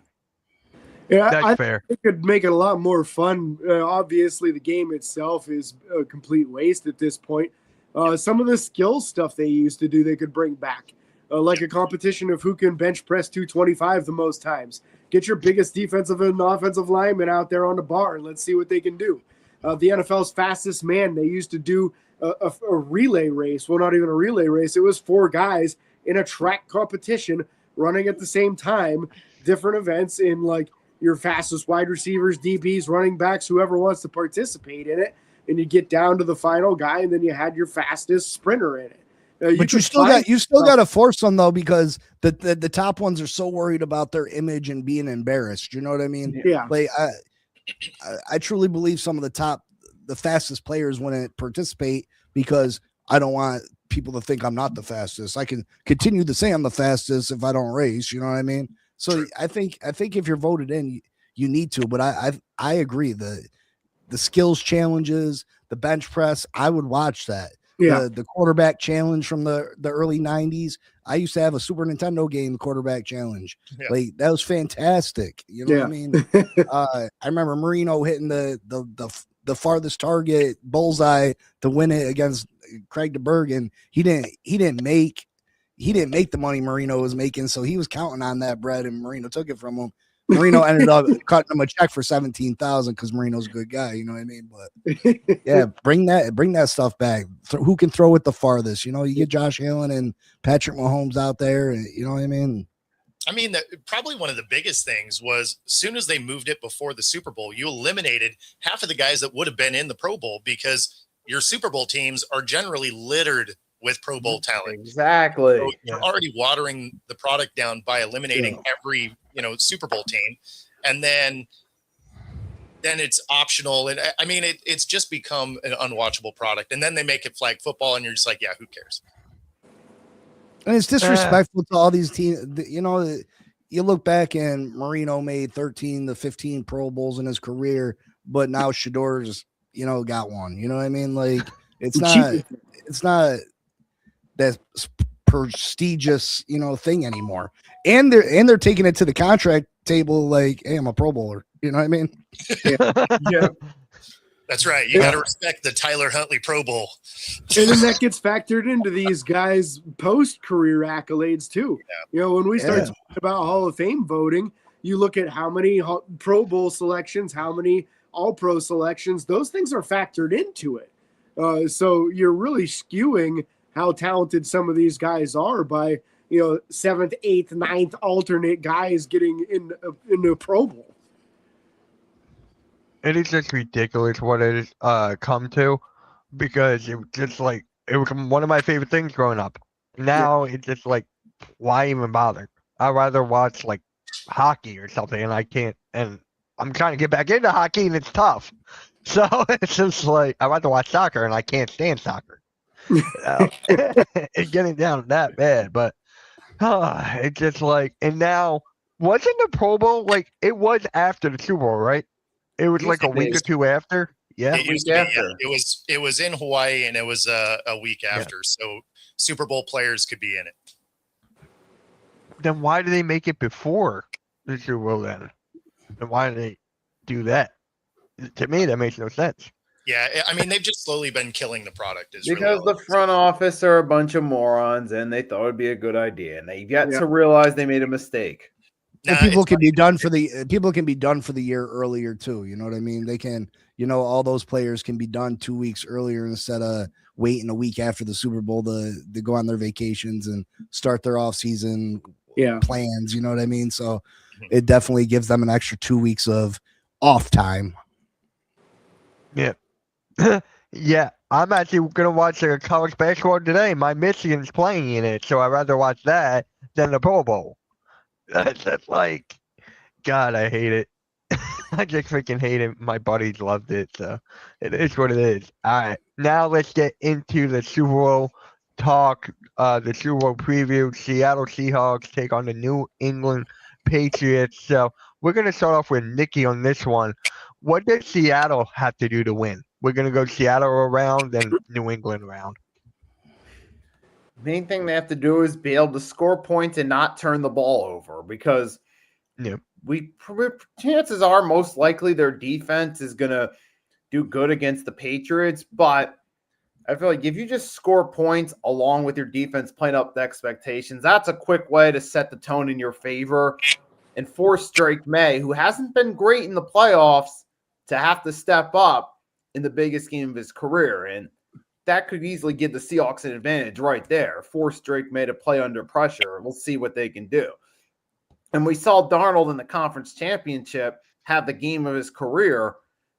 Yeah, That's I fair. it could make it a lot more fun. Obviously, the game itself is a complete waste at this point. Some of the skill stuff they used to do, they could bring back, like a competition of who can bench press 225 the most times. Get your biggest defensive and offensive lineman out there on the bar, and let's see what they can do. The NFL's fastest man, they used to do a relay race. Well, not even a relay race. It was 4 guys in a track competition running at the same time, different events in like your fastest wide receivers, DBs, running backs, whoever wants to participate in it. And you get down to the final guy, and then you had your fastest sprinter in it. But you could still find got to force them though, because the top ones are so worried about their image and being embarrassed. You know what I mean? Yeah. Like I truly believe some of the fastest players wouldn't participate because I don't want people to think I'm not the fastest. I can continue to say I'm the fastest if I don't race. You know what I mean? So I think if you're voted in, you need to. But I agree. The skills challenges, the bench press, I would watch that. Yeah. The quarterback challenge from the early 90s. I used to have a Super Nintendo game, the quarterback challenge. Yeah. Like that was fantastic. You know what I mean? I remember Marino hitting the farthest target bullseye to win it against Craig DeBergen. He didn't make the money Marino was making, so he was counting on that bread, and Marino took it from him. Marino ended up cutting him a check for $17,000 because Marino's a good guy. You know what I mean? But yeah, bring that stuff back. Who can throw it the farthest? You know, you get Josh Allen and Patrick Mahomes out there, and you know what I mean? I mean, probably one of the biggest things was as soon as they moved it before the Super Bowl, you eliminated half of the guys that would have been in the Pro Bowl because your Super Bowl teams are generally littered with Pro Bowl talent. Exactly. So you're already watering the product down by eliminating every, Super Bowl team. And then it's optional. And I mean, it's just become an unwatchable product. And then they make it flag football and you're just like, yeah, who cares? And it's disrespectful to all these teams. You know, you look back and Marino made 13 to 15 Pro Bowls in his career, but now Shador's, got one. You know what I mean? Like it's not that prestigious, thing anymore. And they're taking it to the contract table like, hey, I'm a Pro Bowler. You know what I mean? Yeah. That's right. You got to respect the Tyler Huntley Pro Bowl. And then that gets factored into these guys' post-career accolades too. You know, when we start talking about Hall of Fame voting, you look at how many Pro Bowl selections, how many All-Pro selections, those things are factored into it. So you're really skewing how talented some of these guys are by, you know, 7th, 8th, 9th alternate guys getting in the Pro Bowl. It is just ridiculous what it has come to, because it was just like, it was one of my favorite things growing up. Now it's just like, why even bother? I'd rather watch like hockey or something, and I can't. And I'm trying to get back into hockey, and it's tough. So it's just like, I'd rather watch soccer, and I can't stand soccer. It's getting down that bad, but it's just like, and now wasn't the Pro Bowl like, it was after the Super Bowl, right? It was like a week or two after. Yeah. It used to be, yeah. It was in Hawaii, and it was a week after. So Super Bowl players could be in it. Then why do they make it before the Super Bowl then? And why do they do that? To me, that makes no sense. Yeah, I mean, they've just slowly been killing the product. Because the front office are a bunch of morons, and they thought it'd be a good idea, and they've yet to realize they made a mistake. And people can be done for the year earlier too. You know what I mean? They can, you know, all those players can be done 2 weeks earlier instead of waiting a week after the Super Bowl to go on their vacations and start their off season plans. You know what I mean? So it definitely gives them an extra 2 weeks of off time. Yeah. Yeah. I'm actually gonna watch a college basketball today. My Michigan's playing in it, so I'd rather watch that than the Pro Bowl. That's like, God, I hate it. I just freaking hate it. My buddies loved it, so it is what it is. All right, now let's get into the Super Bowl talk. The Super Bowl preview. Seattle Seahawks take on the New England Patriots. So we're gonna start off with Nikki on this one. What does Seattle have to do to win? We're gonna go Seattle around, then New England around. Main thing they have to do is be able to score points and not turn the ball over, because chances are most likely their defense is going to do good against the Patriots. But I feel like if you just score points along with your defense playing up the expectations, that's a quick way to set the tone in your favor and force Drake May, who hasn't been great in the playoffs, to have to step up in the biggest game of his career. And that could easily give the Seahawks an advantage right there. Force Drake May to play under pressure. We'll see what they can do. And we saw Darnold in the conference championship have the game of his career,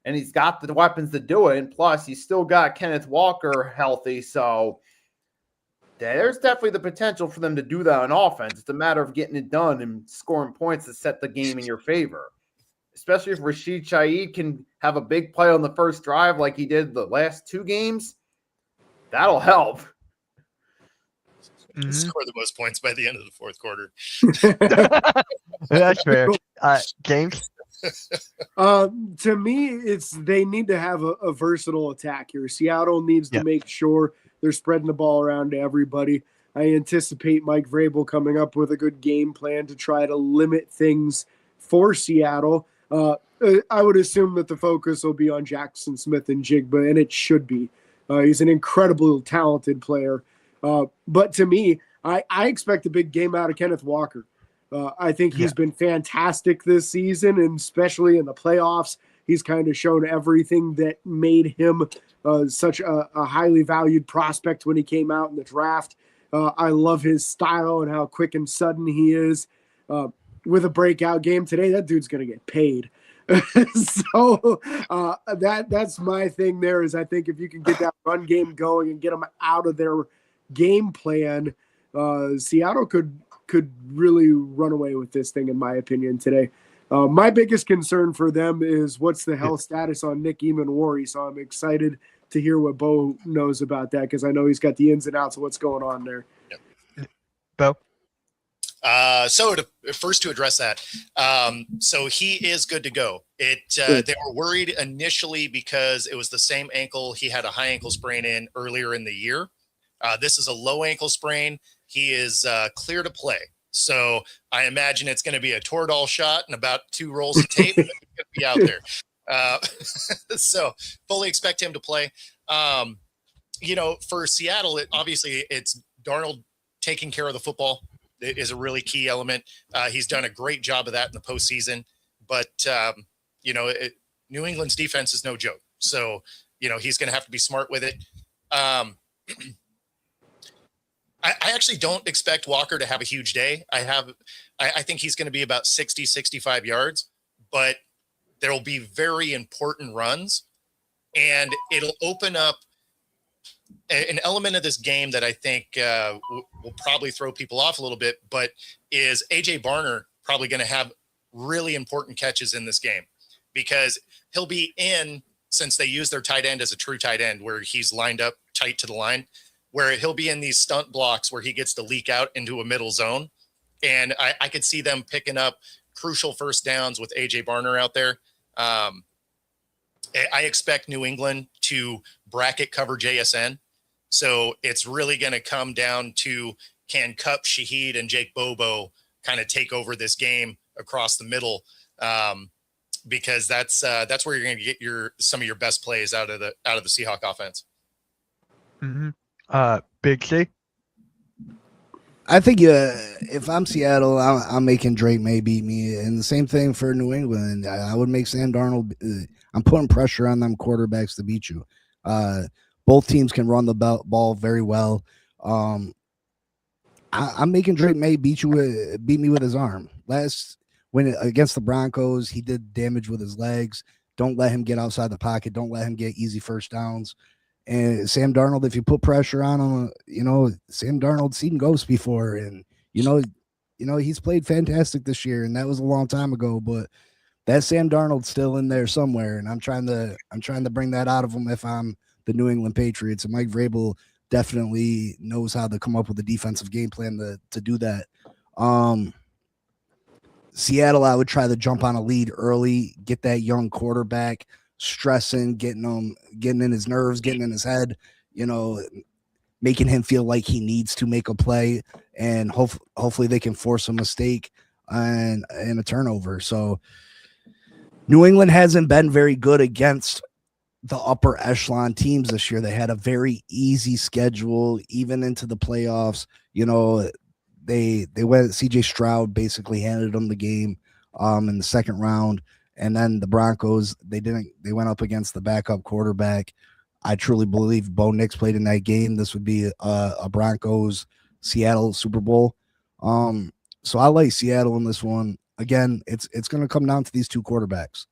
and he's got the weapons to do it. And plus, he's still got Kenneth Walker healthy. So there's definitely the potential for them to do that on offense. It's a matter of getting it done and scoring points to set the game in your favor. Especially if Rashid Shaheed can have a big play on the first drive like he did the last two games. That'll help. Score the most points by the end of the fourth quarter. That's fair. James? To me, they need to have a versatile attack here. Seattle needs to make sure they're spreading the ball around to everybody. I anticipate Mike Vrabel coming up with a good game plan to try to limit things for Seattle. I would assume that the focus will be on Jackson Smith and Jigba, and it should be. He's an incredibly talented player. But to me, I expect a big game out of Kenneth Walker. I think he's been fantastic this season, and especially in the playoffs. He's kind of shown everything that made him such a highly valued prospect when he came out in the draft. I love his style and how quick and sudden he is. With a breakout game today, that dude's going to get paid. So that's my thing there is I think if you can get that run game going and get them out of their game plan, Seattle could really run away with this thing, in my opinion, today. My biggest concern for them is what's the health status on Nick Eamon-Wari. So I'm excited to hear what Bo knows about that, because I know he's got the ins and outs of what's going on there. Bo? So to address that, so he is good to go. They were worried initially because it was the same ankle he had a high ankle sprain in earlier in the year. This is a low ankle sprain. He is clear to play. So I imagine it's going to be a Toradol shot and about 2 rolls of tape. Going to be out there. So fully expect him to play. For Seattle, it's Darnold taking care of the football. It is a really key element. He's done a great job of that in the postseason, but New England's defense is no joke. So, he's going to have to be smart with it. I actually don't expect Walker to have a huge day. I think he's going to be about 60, 65 yards, but there will be very important runs, and it'll open up an element of this game that I think will probably throw people off a little bit, but is AJ Barner probably going to have really important catches in this game, because he'll be in, since they use their tight end as a true tight end where he's lined up tight to the line, where he'll be in these stunt blocks where he gets to leak out into a middle zone. And I could see them picking up crucial first downs with AJ Barner out there. I expect New England to bracket cover JSN. So it's really going to come down to, can Kupp, Shaheed, and Jake Bobo kind of take over this game across the middle, because that's where you're going to get some of your best plays out of the Seahawk offense. Mm-hmm. Big C. I think if I'm Seattle, I'm making Drake May beat me, and the same thing for New England. I would make Sam Darnold. I'm putting pressure on them quarterbacks to beat you. Both teams can run the ball very well. I'm making Drake May beat me with his arm. When against the Broncos, he did damage with his legs. Don't let him get outside the pocket. Don't let him get easy first downs. And Sam Darnold, if you put pressure on him, Sam Darnold's seen ghosts before, and he's played fantastic this year, and that was a long time ago. But that Sam Darnold's still in there somewhere, and I'm trying to bring that out of him if I'm the New England Patriots. And Mike Vrabel definitely knows how to come up with a defensive game plan to do that. Seattle, I would try to jump on a lead early, get that young quarterback stressing, getting in his nerves, getting in his head, making him feel like he needs to make a play, and hopefully they can force a mistake and a turnover. So New England hasn't been very good against the upper echelon teams this year. They had a very easy schedule, even into the playoffs. They went, CJ Stroud basically handed them the game in the second round. And then the Broncos, they went up against the backup quarterback. I truly believe Bo Nix played in that game. This would be a Broncos Seattle Super Bowl. So I like Seattle in this one. Again, it's going to come down to these two quarterbacks.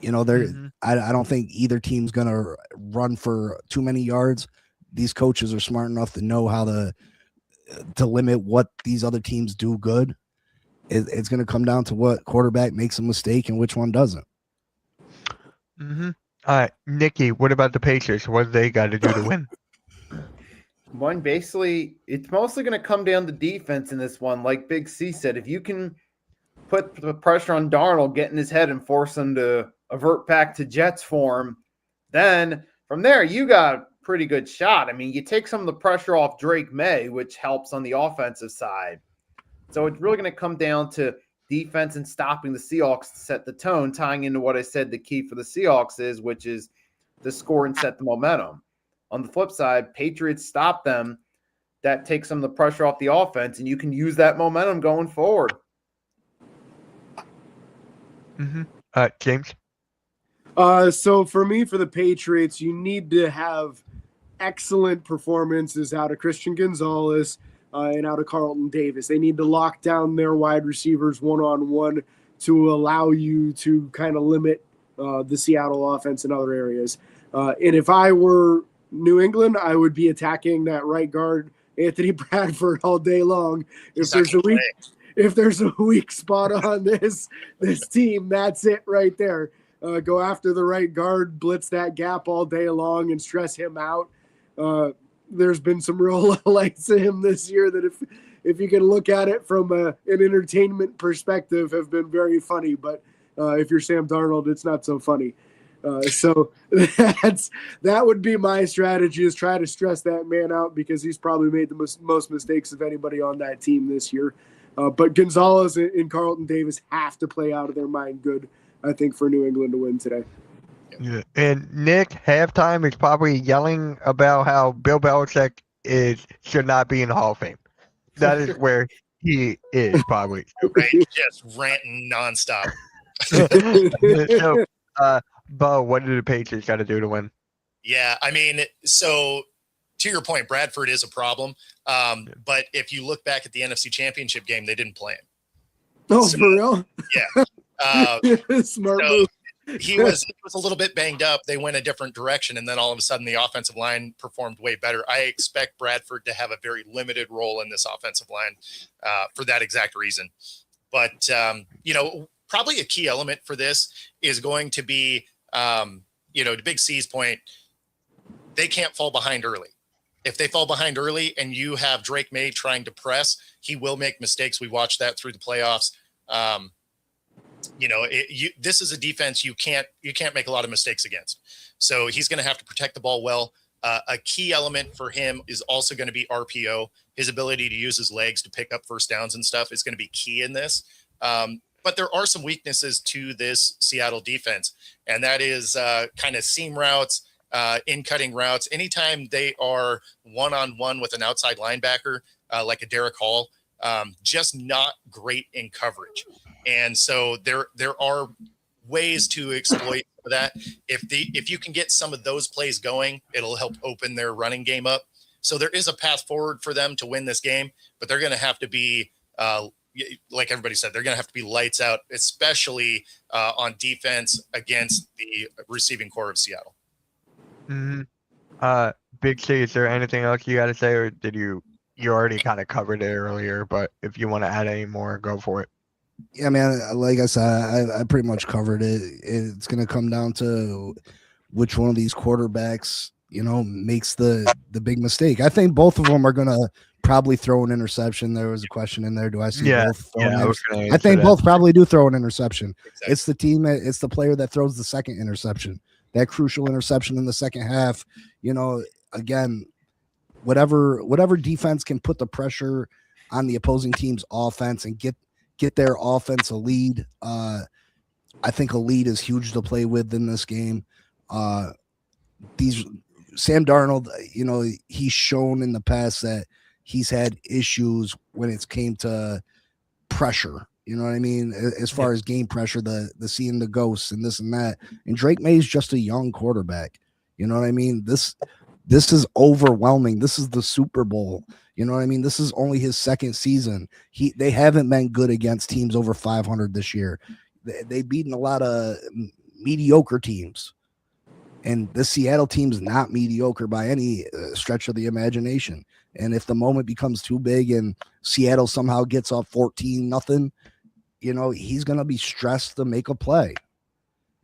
I don't think either team's going to run for too many yards. These coaches are smart enough to know how to limit what these other teams do good. It's going to come down to what quarterback makes a mistake and which one doesn't. Mm-hmm. All right, Nikki, what about the Patriots? What do they got to do to win? Basically, it's mostly going to come down to defense in this one. Like Big C said, if you can put the pressure on Darnold, get in his head and force him to avert back to Jets form, then from there, you got a pretty good shot. I mean, you take some of the pressure off Drake May, which helps on the offensive side. So it's really going to come down to defense and stopping the Seahawks to set the tone, tying into what I said the key for the Seahawks is, which is to score and set the momentum. On the flip side, Patriots stop them. That takes some of the pressure off the offense, and you can use that momentum going forward. Mm-hmm. James? So for me, for the Patriots, you need to have excellent performances out of Christian Gonzalez and out of Carlton Davis. They need to lock down their wide receivers one-on-one to allow you to kind of limit the Seattle offense in other areas. And if I were New England, I would be attacking that right guard, Anthony Bradford, all day long. If there's a weak spot on this team, that's it right there. Go after the right guard, blitz that gap all day long, and stress him out. There's been some real lights to him this year that if you can look at it from an entertainment perspective, have been very funny. But if you're Sam Darnold, it's not so funny. So that would be my strategy, is try to stress that man out, because he's probably made the most mistakes of anybody on that team this year. But Gonzalez and Carlton Davis have to play out of their mind good, I think, for New England to win today. Yeah. And Nick, halftime is probably yelling about how Bill Belichick should not be in the Hall of Fame. That is where he is probably. Right, just ranting nonstop. So, Bo, what did the Patriots got to do to win? Yeah, I mean, so to your point, Bradford is a problem. But if you look back at the NFC Championship game, they didn't play him. Oh, for real? Yeah. Smart So move. he was a little bit banged up. They went a different direction, and then all of a sudden the offensive line performed way better. I expect Bradford to have a very limited role in this offensive line for that exact reason. But, probably a key element for this is going to be, to Big C's point, they can't fall behind early. If they fall behind early and you have Drake May trying to press, he will make mistakes. We watched that through the playoffs. This is a defense you can't make a lot of mistakes against. So he's going to have to protect the ball well. A key element for him is also going to be RPO. His ability to use his legs to pick up first downs and stuff is going to be key in this. But there are some weaknesses to this Seattle defense, and that is kind of seam routes, in-cutting routes. Anytime they are one-on-one with an outside linebacker, like a Derek Hall, just not great in coverage. And so there are ways to exploit that. If you can get some of those plays going, it'll help open their running game up. So there is a path forward for them to win this game, but they're going to have to be, like everybody said, they're going to have to be lights out, especially on defense against the receiving core of Seattle. Mm-hmm. Big C, is there anything else you got to say, or did you already kind of covered it earlier? But if you want to add any more, go for it. Yeah, man. Like I said, I pretty much covered it. It's going to come down to which one of these quarterbacks, makes the big mistake. I think both of them are going to probably throw an interception. There was a question in there. Do I see both? I think both probably do throw an interception. Exactly. It's the player that throws the second interception, that crucial interception in the second half. Again, whatever defense can put the pressure on the opposing team's offense and get their offense a lead. I think a lead is huge to play with in this game. Sam Darnold, he's shown in the past that he's had issues when it came to pressure. You know what I mean? As far as game pressure, the seeing the ghosts and this and that. And Drake May's just a young quarterback. You know what I mean? This is overwhelming. This is the Super Bowl. You know what I mean? This is only his second season. They haven't been good against teams over 500 this year. They've beaten a lot of mediocre teams. And the Seattle team's not mediocre by any stretch of the imagination. And if the moment becomes too big and Seattle somehow gets up 14-0, he's going to be stressed to make a play.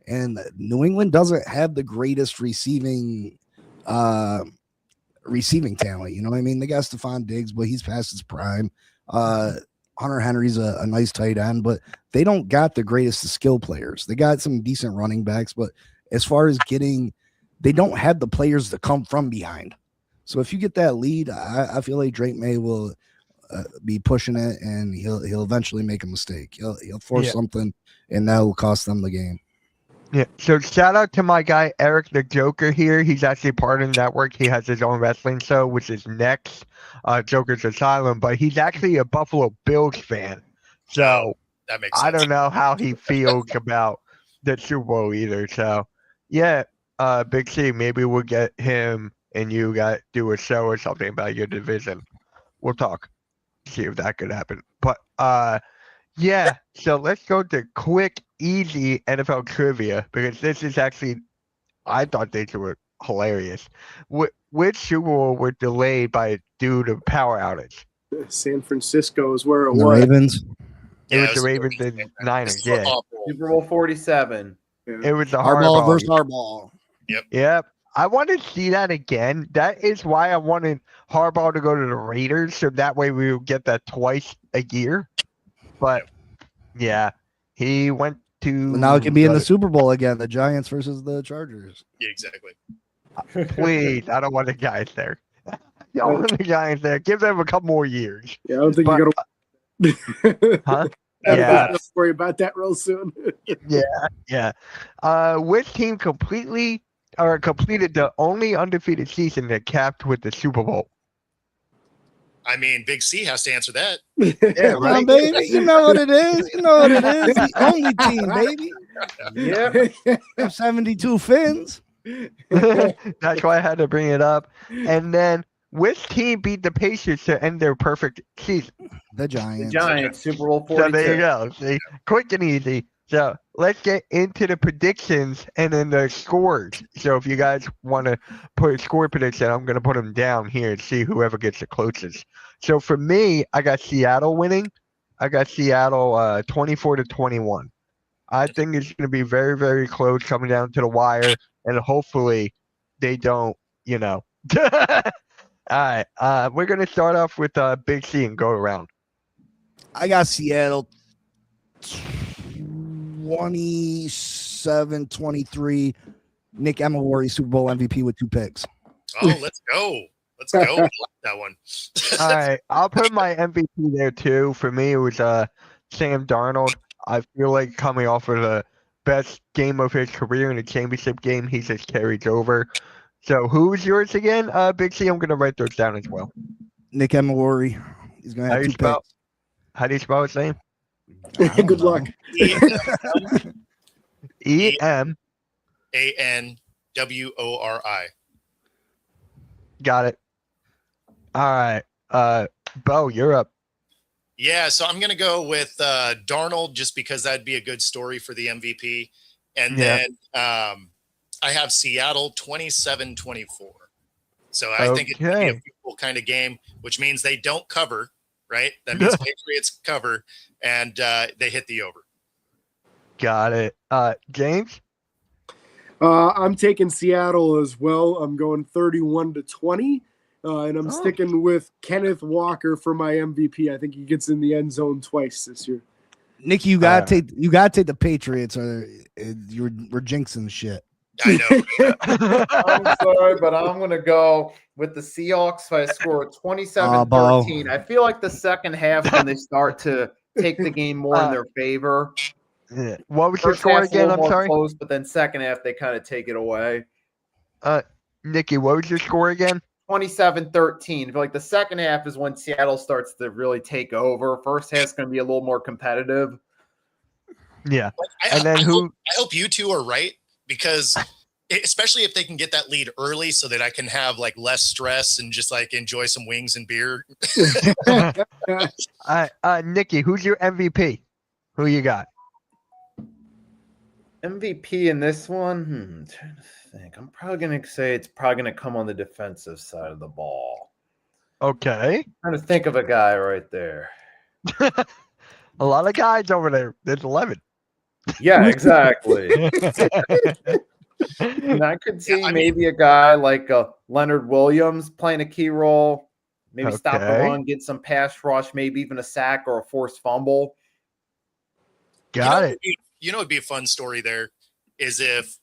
And New England doesn't have the greatest receiving talent. You know what I mean? They got Stephon Diggs, but he's past his prime. Hunter Henry's a nice tight end, but they don't got the greatest of skill players. They got some decent running backs, but as far as they don't have the players to come from behind. So if you get that lead, I feel like Drake May will be pushing it, and he'll eventually make a mistake. He'll force something, and that will cost them the game. Yeah. So shout out to my guy Eric the Joker here. He's actually part of the network. He has his own wrestling show, which is next, Joker's Asylum. But he's actually a Buffalo Bills fan. So that makes sense. I don't know how he feels about the Super Bowl either. So yeah, Big C, maybe we'll get him and you do a show or something about your division. We'll talk. See if that could happen. But yeah, so let's go to quick, easy NFL trivia, because this is actually, I thought these were hilarious. Which Super Bowl were delayed due to power outage? San Francisco is where it The was. Ravens. It was the Ravens and Niners, yeah. Super Bowl 47. It was the Harbaugh Harbaugh versus Harbaugh. Yep. I want to see that again. That is why I wanted Harbaugh to go to the Raiders, so that way we would get that twice a year. But yeah, he went to. Now it can be in the Super Bowl again. The Giants versus the Chargers. Yeah, exactly. Please, I don't want the guys there. I don't want the Giants there. Give them a couple more years. Yeah, I don't think But- you're gonna. Huh? Yeah. Yeah. Don't worry about that real soon. Yeah. Which team completed the only undefeated season that capped with the Super Bowl? I mean, Big C has to answer that. Yeah, Come right. on, baby. You know what it is. You know what it is. The only team, baby. Yep. Have 72 fins. That's why I had to bring it up. And then, which team beat the Pacers to end their perfect season? The The Giants. Giants, Super Bowl So 42. there you go. See, quick and easy. So let's get into the predictions and then the scores. So if you guys want to put a score prediction, I'm going to put them down here and see whoever gets the closest. So for me, I got Seattle winning. I got Seattle 24-21. I think it's going to be very, very close coming down to the wire, and hopefully they don't, All right. We're going to start off with Big C and go around. I got Seattle 27-23. Nick Emery, Super Bowl MVP with 2 picks. Oh, let's go. Let's go. I like that one. All right. I'll put my MVP there too. For me, it was Sam Darnold. I feel like coming off of the best game of his career in the championship game, he just carries over. So who's yours again, Big C? I'm going to write those down as well. Nick Emery. He's going to How have do 2 you spell? picks. How do you spell his name? Good luck. E-M. ANWORI. Got it. All right. Bo, you're up. Yeah, so I'm going to go with Darnold just because that'd be a good story for the MVP. And then I have Seattle 27-24. So I think it's going to be a beautiful kind of game, which means they don't cover, right? That means Patriots cover, and they hit the over. Got it. James? I'm taking Seattle as well. I'm going 31-20. And I'm sticking with Kenneth Walker for my MVP. I think he gets in the end zone twice this year. Nicky, you gotta take the Patriots, or we're jinxing shit. I know. I'm sorry, but I'm going to go with the Seahawks by a score of 27-13. I feel like the second half when they start to take the game more in their favor. Yeah. What was your First score half's a again? little I'm more sorry. close, but then second half they kind of take it away. Nicky, what was your score again? 27-13. I feel like the second half is when Seattle starts to really take over. First half's going to be a little more competitive. Yeah. And then I hope you two are right, because especially if they can get that lead early so that I can have like less stress and just like enjoy some wings and beer. Nicky, who's your MVP? Who you got? MVP in this one? I'm trying to think. I'm probably going to say it's probably going to come on the defensive side of the ball. Okay. I'm trying to think of a guy right there. A lot of guys over there. There's 11. Yeah, exactly. And I could see maybe a guy like Leonard Williams playing a key role. Maybe stop the run, get some pass rush, maybe even a sack or a forced fumble. Got it. You know, it'd be a fun story there is if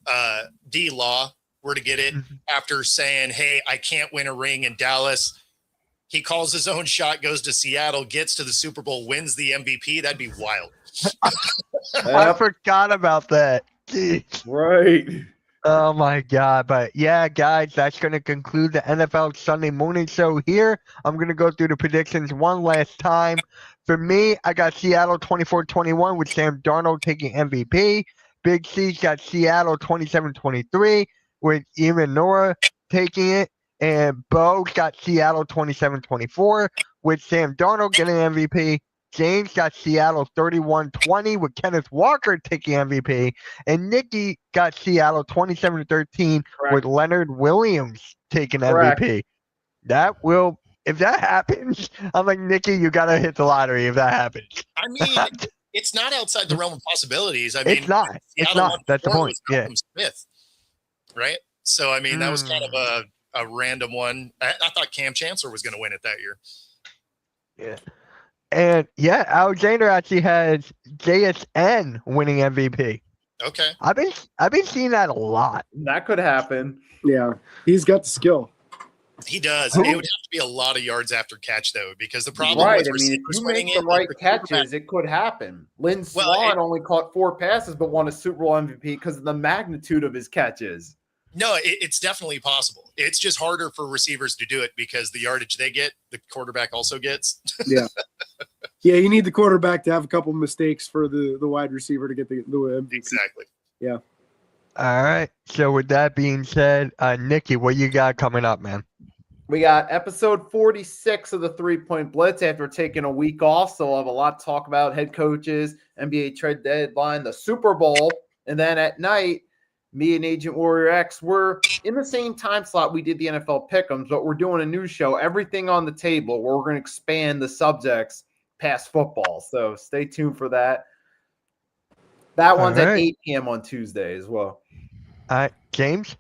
D Law were to get it after saying, "Hey, I can't win a ring in Dallas." He calls his own shot, goes to Seattle, gets to the Super Bowl, wins the MVP. That'd be wild. I forgot about that. Jeez. Right. Oh my God. But yeah, guys, that's going to conclude the NFL Sunday morning show here. I'm going to go through the predictions one last time. For me, I got Seattle 24-21 with Sam Darnold taking MVP. Big C's got Seattle 27-23 with Evan Nora taking it. And Bo's got Seattle 27-24 with Sam Darnold getting MVP. James got Seattle 31-20 with Kenneth Walker taking MVP. And Nicky got Seattle 27-13 with Leonard Williams taking MVP. That will, if that happens, I'm like, Nicky, you got to hit the lottery if that happens. I mean, it's not outside the realm of possibilities. I mean, it's not. It's not. That's the point. Yeah. Smith, right? So, I mean, that was kind of a random one. I thought Cam Chancellor was going to win it that year. Yeah. And yeah, Alexander actually has JSN winning MVP. Okay. I've been seeing that a lot. That could happen. Yeah, he's got the skill. He does. Who- It would have to be a lot of yards after catch, though, because the problem Right. with I mean, if receivers you winning make the it, right the quarterback- catches, it could happen. Lynn Well, Swan only caught 4 passes, but won a Super Bowl MVP because of the magnitude of his catches. No, it's definitely possible. It's just harder for receivers to do it because the yardage they get, the quarterback also gets. Yeah, you need the quarterback to have a couple mistakes for the wide receiver to get the MVP. Exactly. All right. So with that being said, Nikki, what you got coming up, man? We got episode 46 of the 3-Point Blitz after taking a week off. So we'll have a lot to talk about: head coaches, NBA trade deadline, the Super Bowl. And then at night, me and Agent Warrior X, we're in the same time slot we did the NFL Pick'ems, but we're doing a new show, Everything on the Table, where we're going to expand the subjects past football. So stay tuned for that. That one's at right. 8 p.m. on Tuesday as well. All right, James.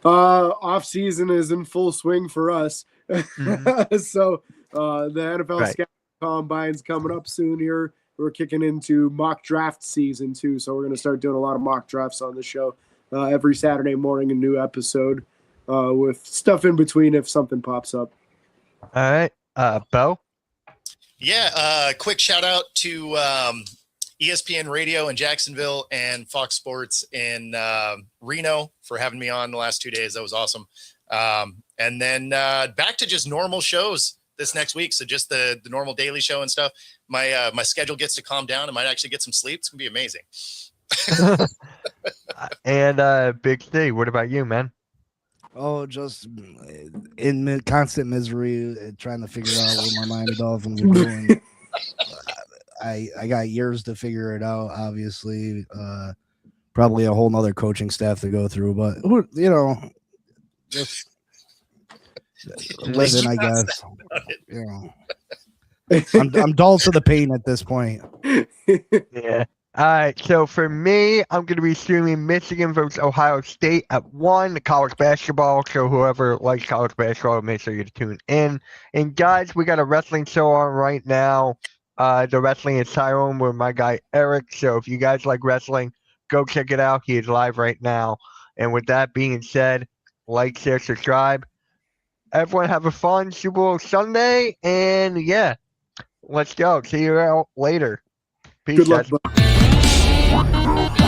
Off season is in full swing for us. So the NFL Right. Scout Combine's coming up soon here. We're kicking into mock draft season too, so we're going to start doing a lot of mock drafts on the show every Saturday morning. A new episode with stuff in between if something pops up. All right, Bo. Yeah, quick shout out to ESPN Radio in Jacksonville and Fox Sports in Reno for having me on the last 2 days. That was awesome. And then back to just normal shows this next week. So just the normal daily show and stuff. My schedule gets to calm down. I might actually get some sleep. It's gonna be amazing. And Big C, what about you, man? Oh, just in constant misery, trying to figure out what my Miami Dolphins are doing. I got years to figure it out, obviously. Probably a whole nother coaching staff to go through, but just living, I guess. I'm dull to the pain at this point. Yeah. All right. So for me, I'm going to be streaming Michigan versus Ohio State at 1, college basketball. So whoever likes college basketball, make sure you tune in. And guys, we got a wrestling show on right now. The Wrestling Asylum with my guy Eric. So if you guys like wrestling, go check it out. He is live right now. And with that being said, like, share, subscribe. Everyone have a fun Super Bowl Sunday. And yeah, let's go. See you out later. Peace, Good luck, guys. bud.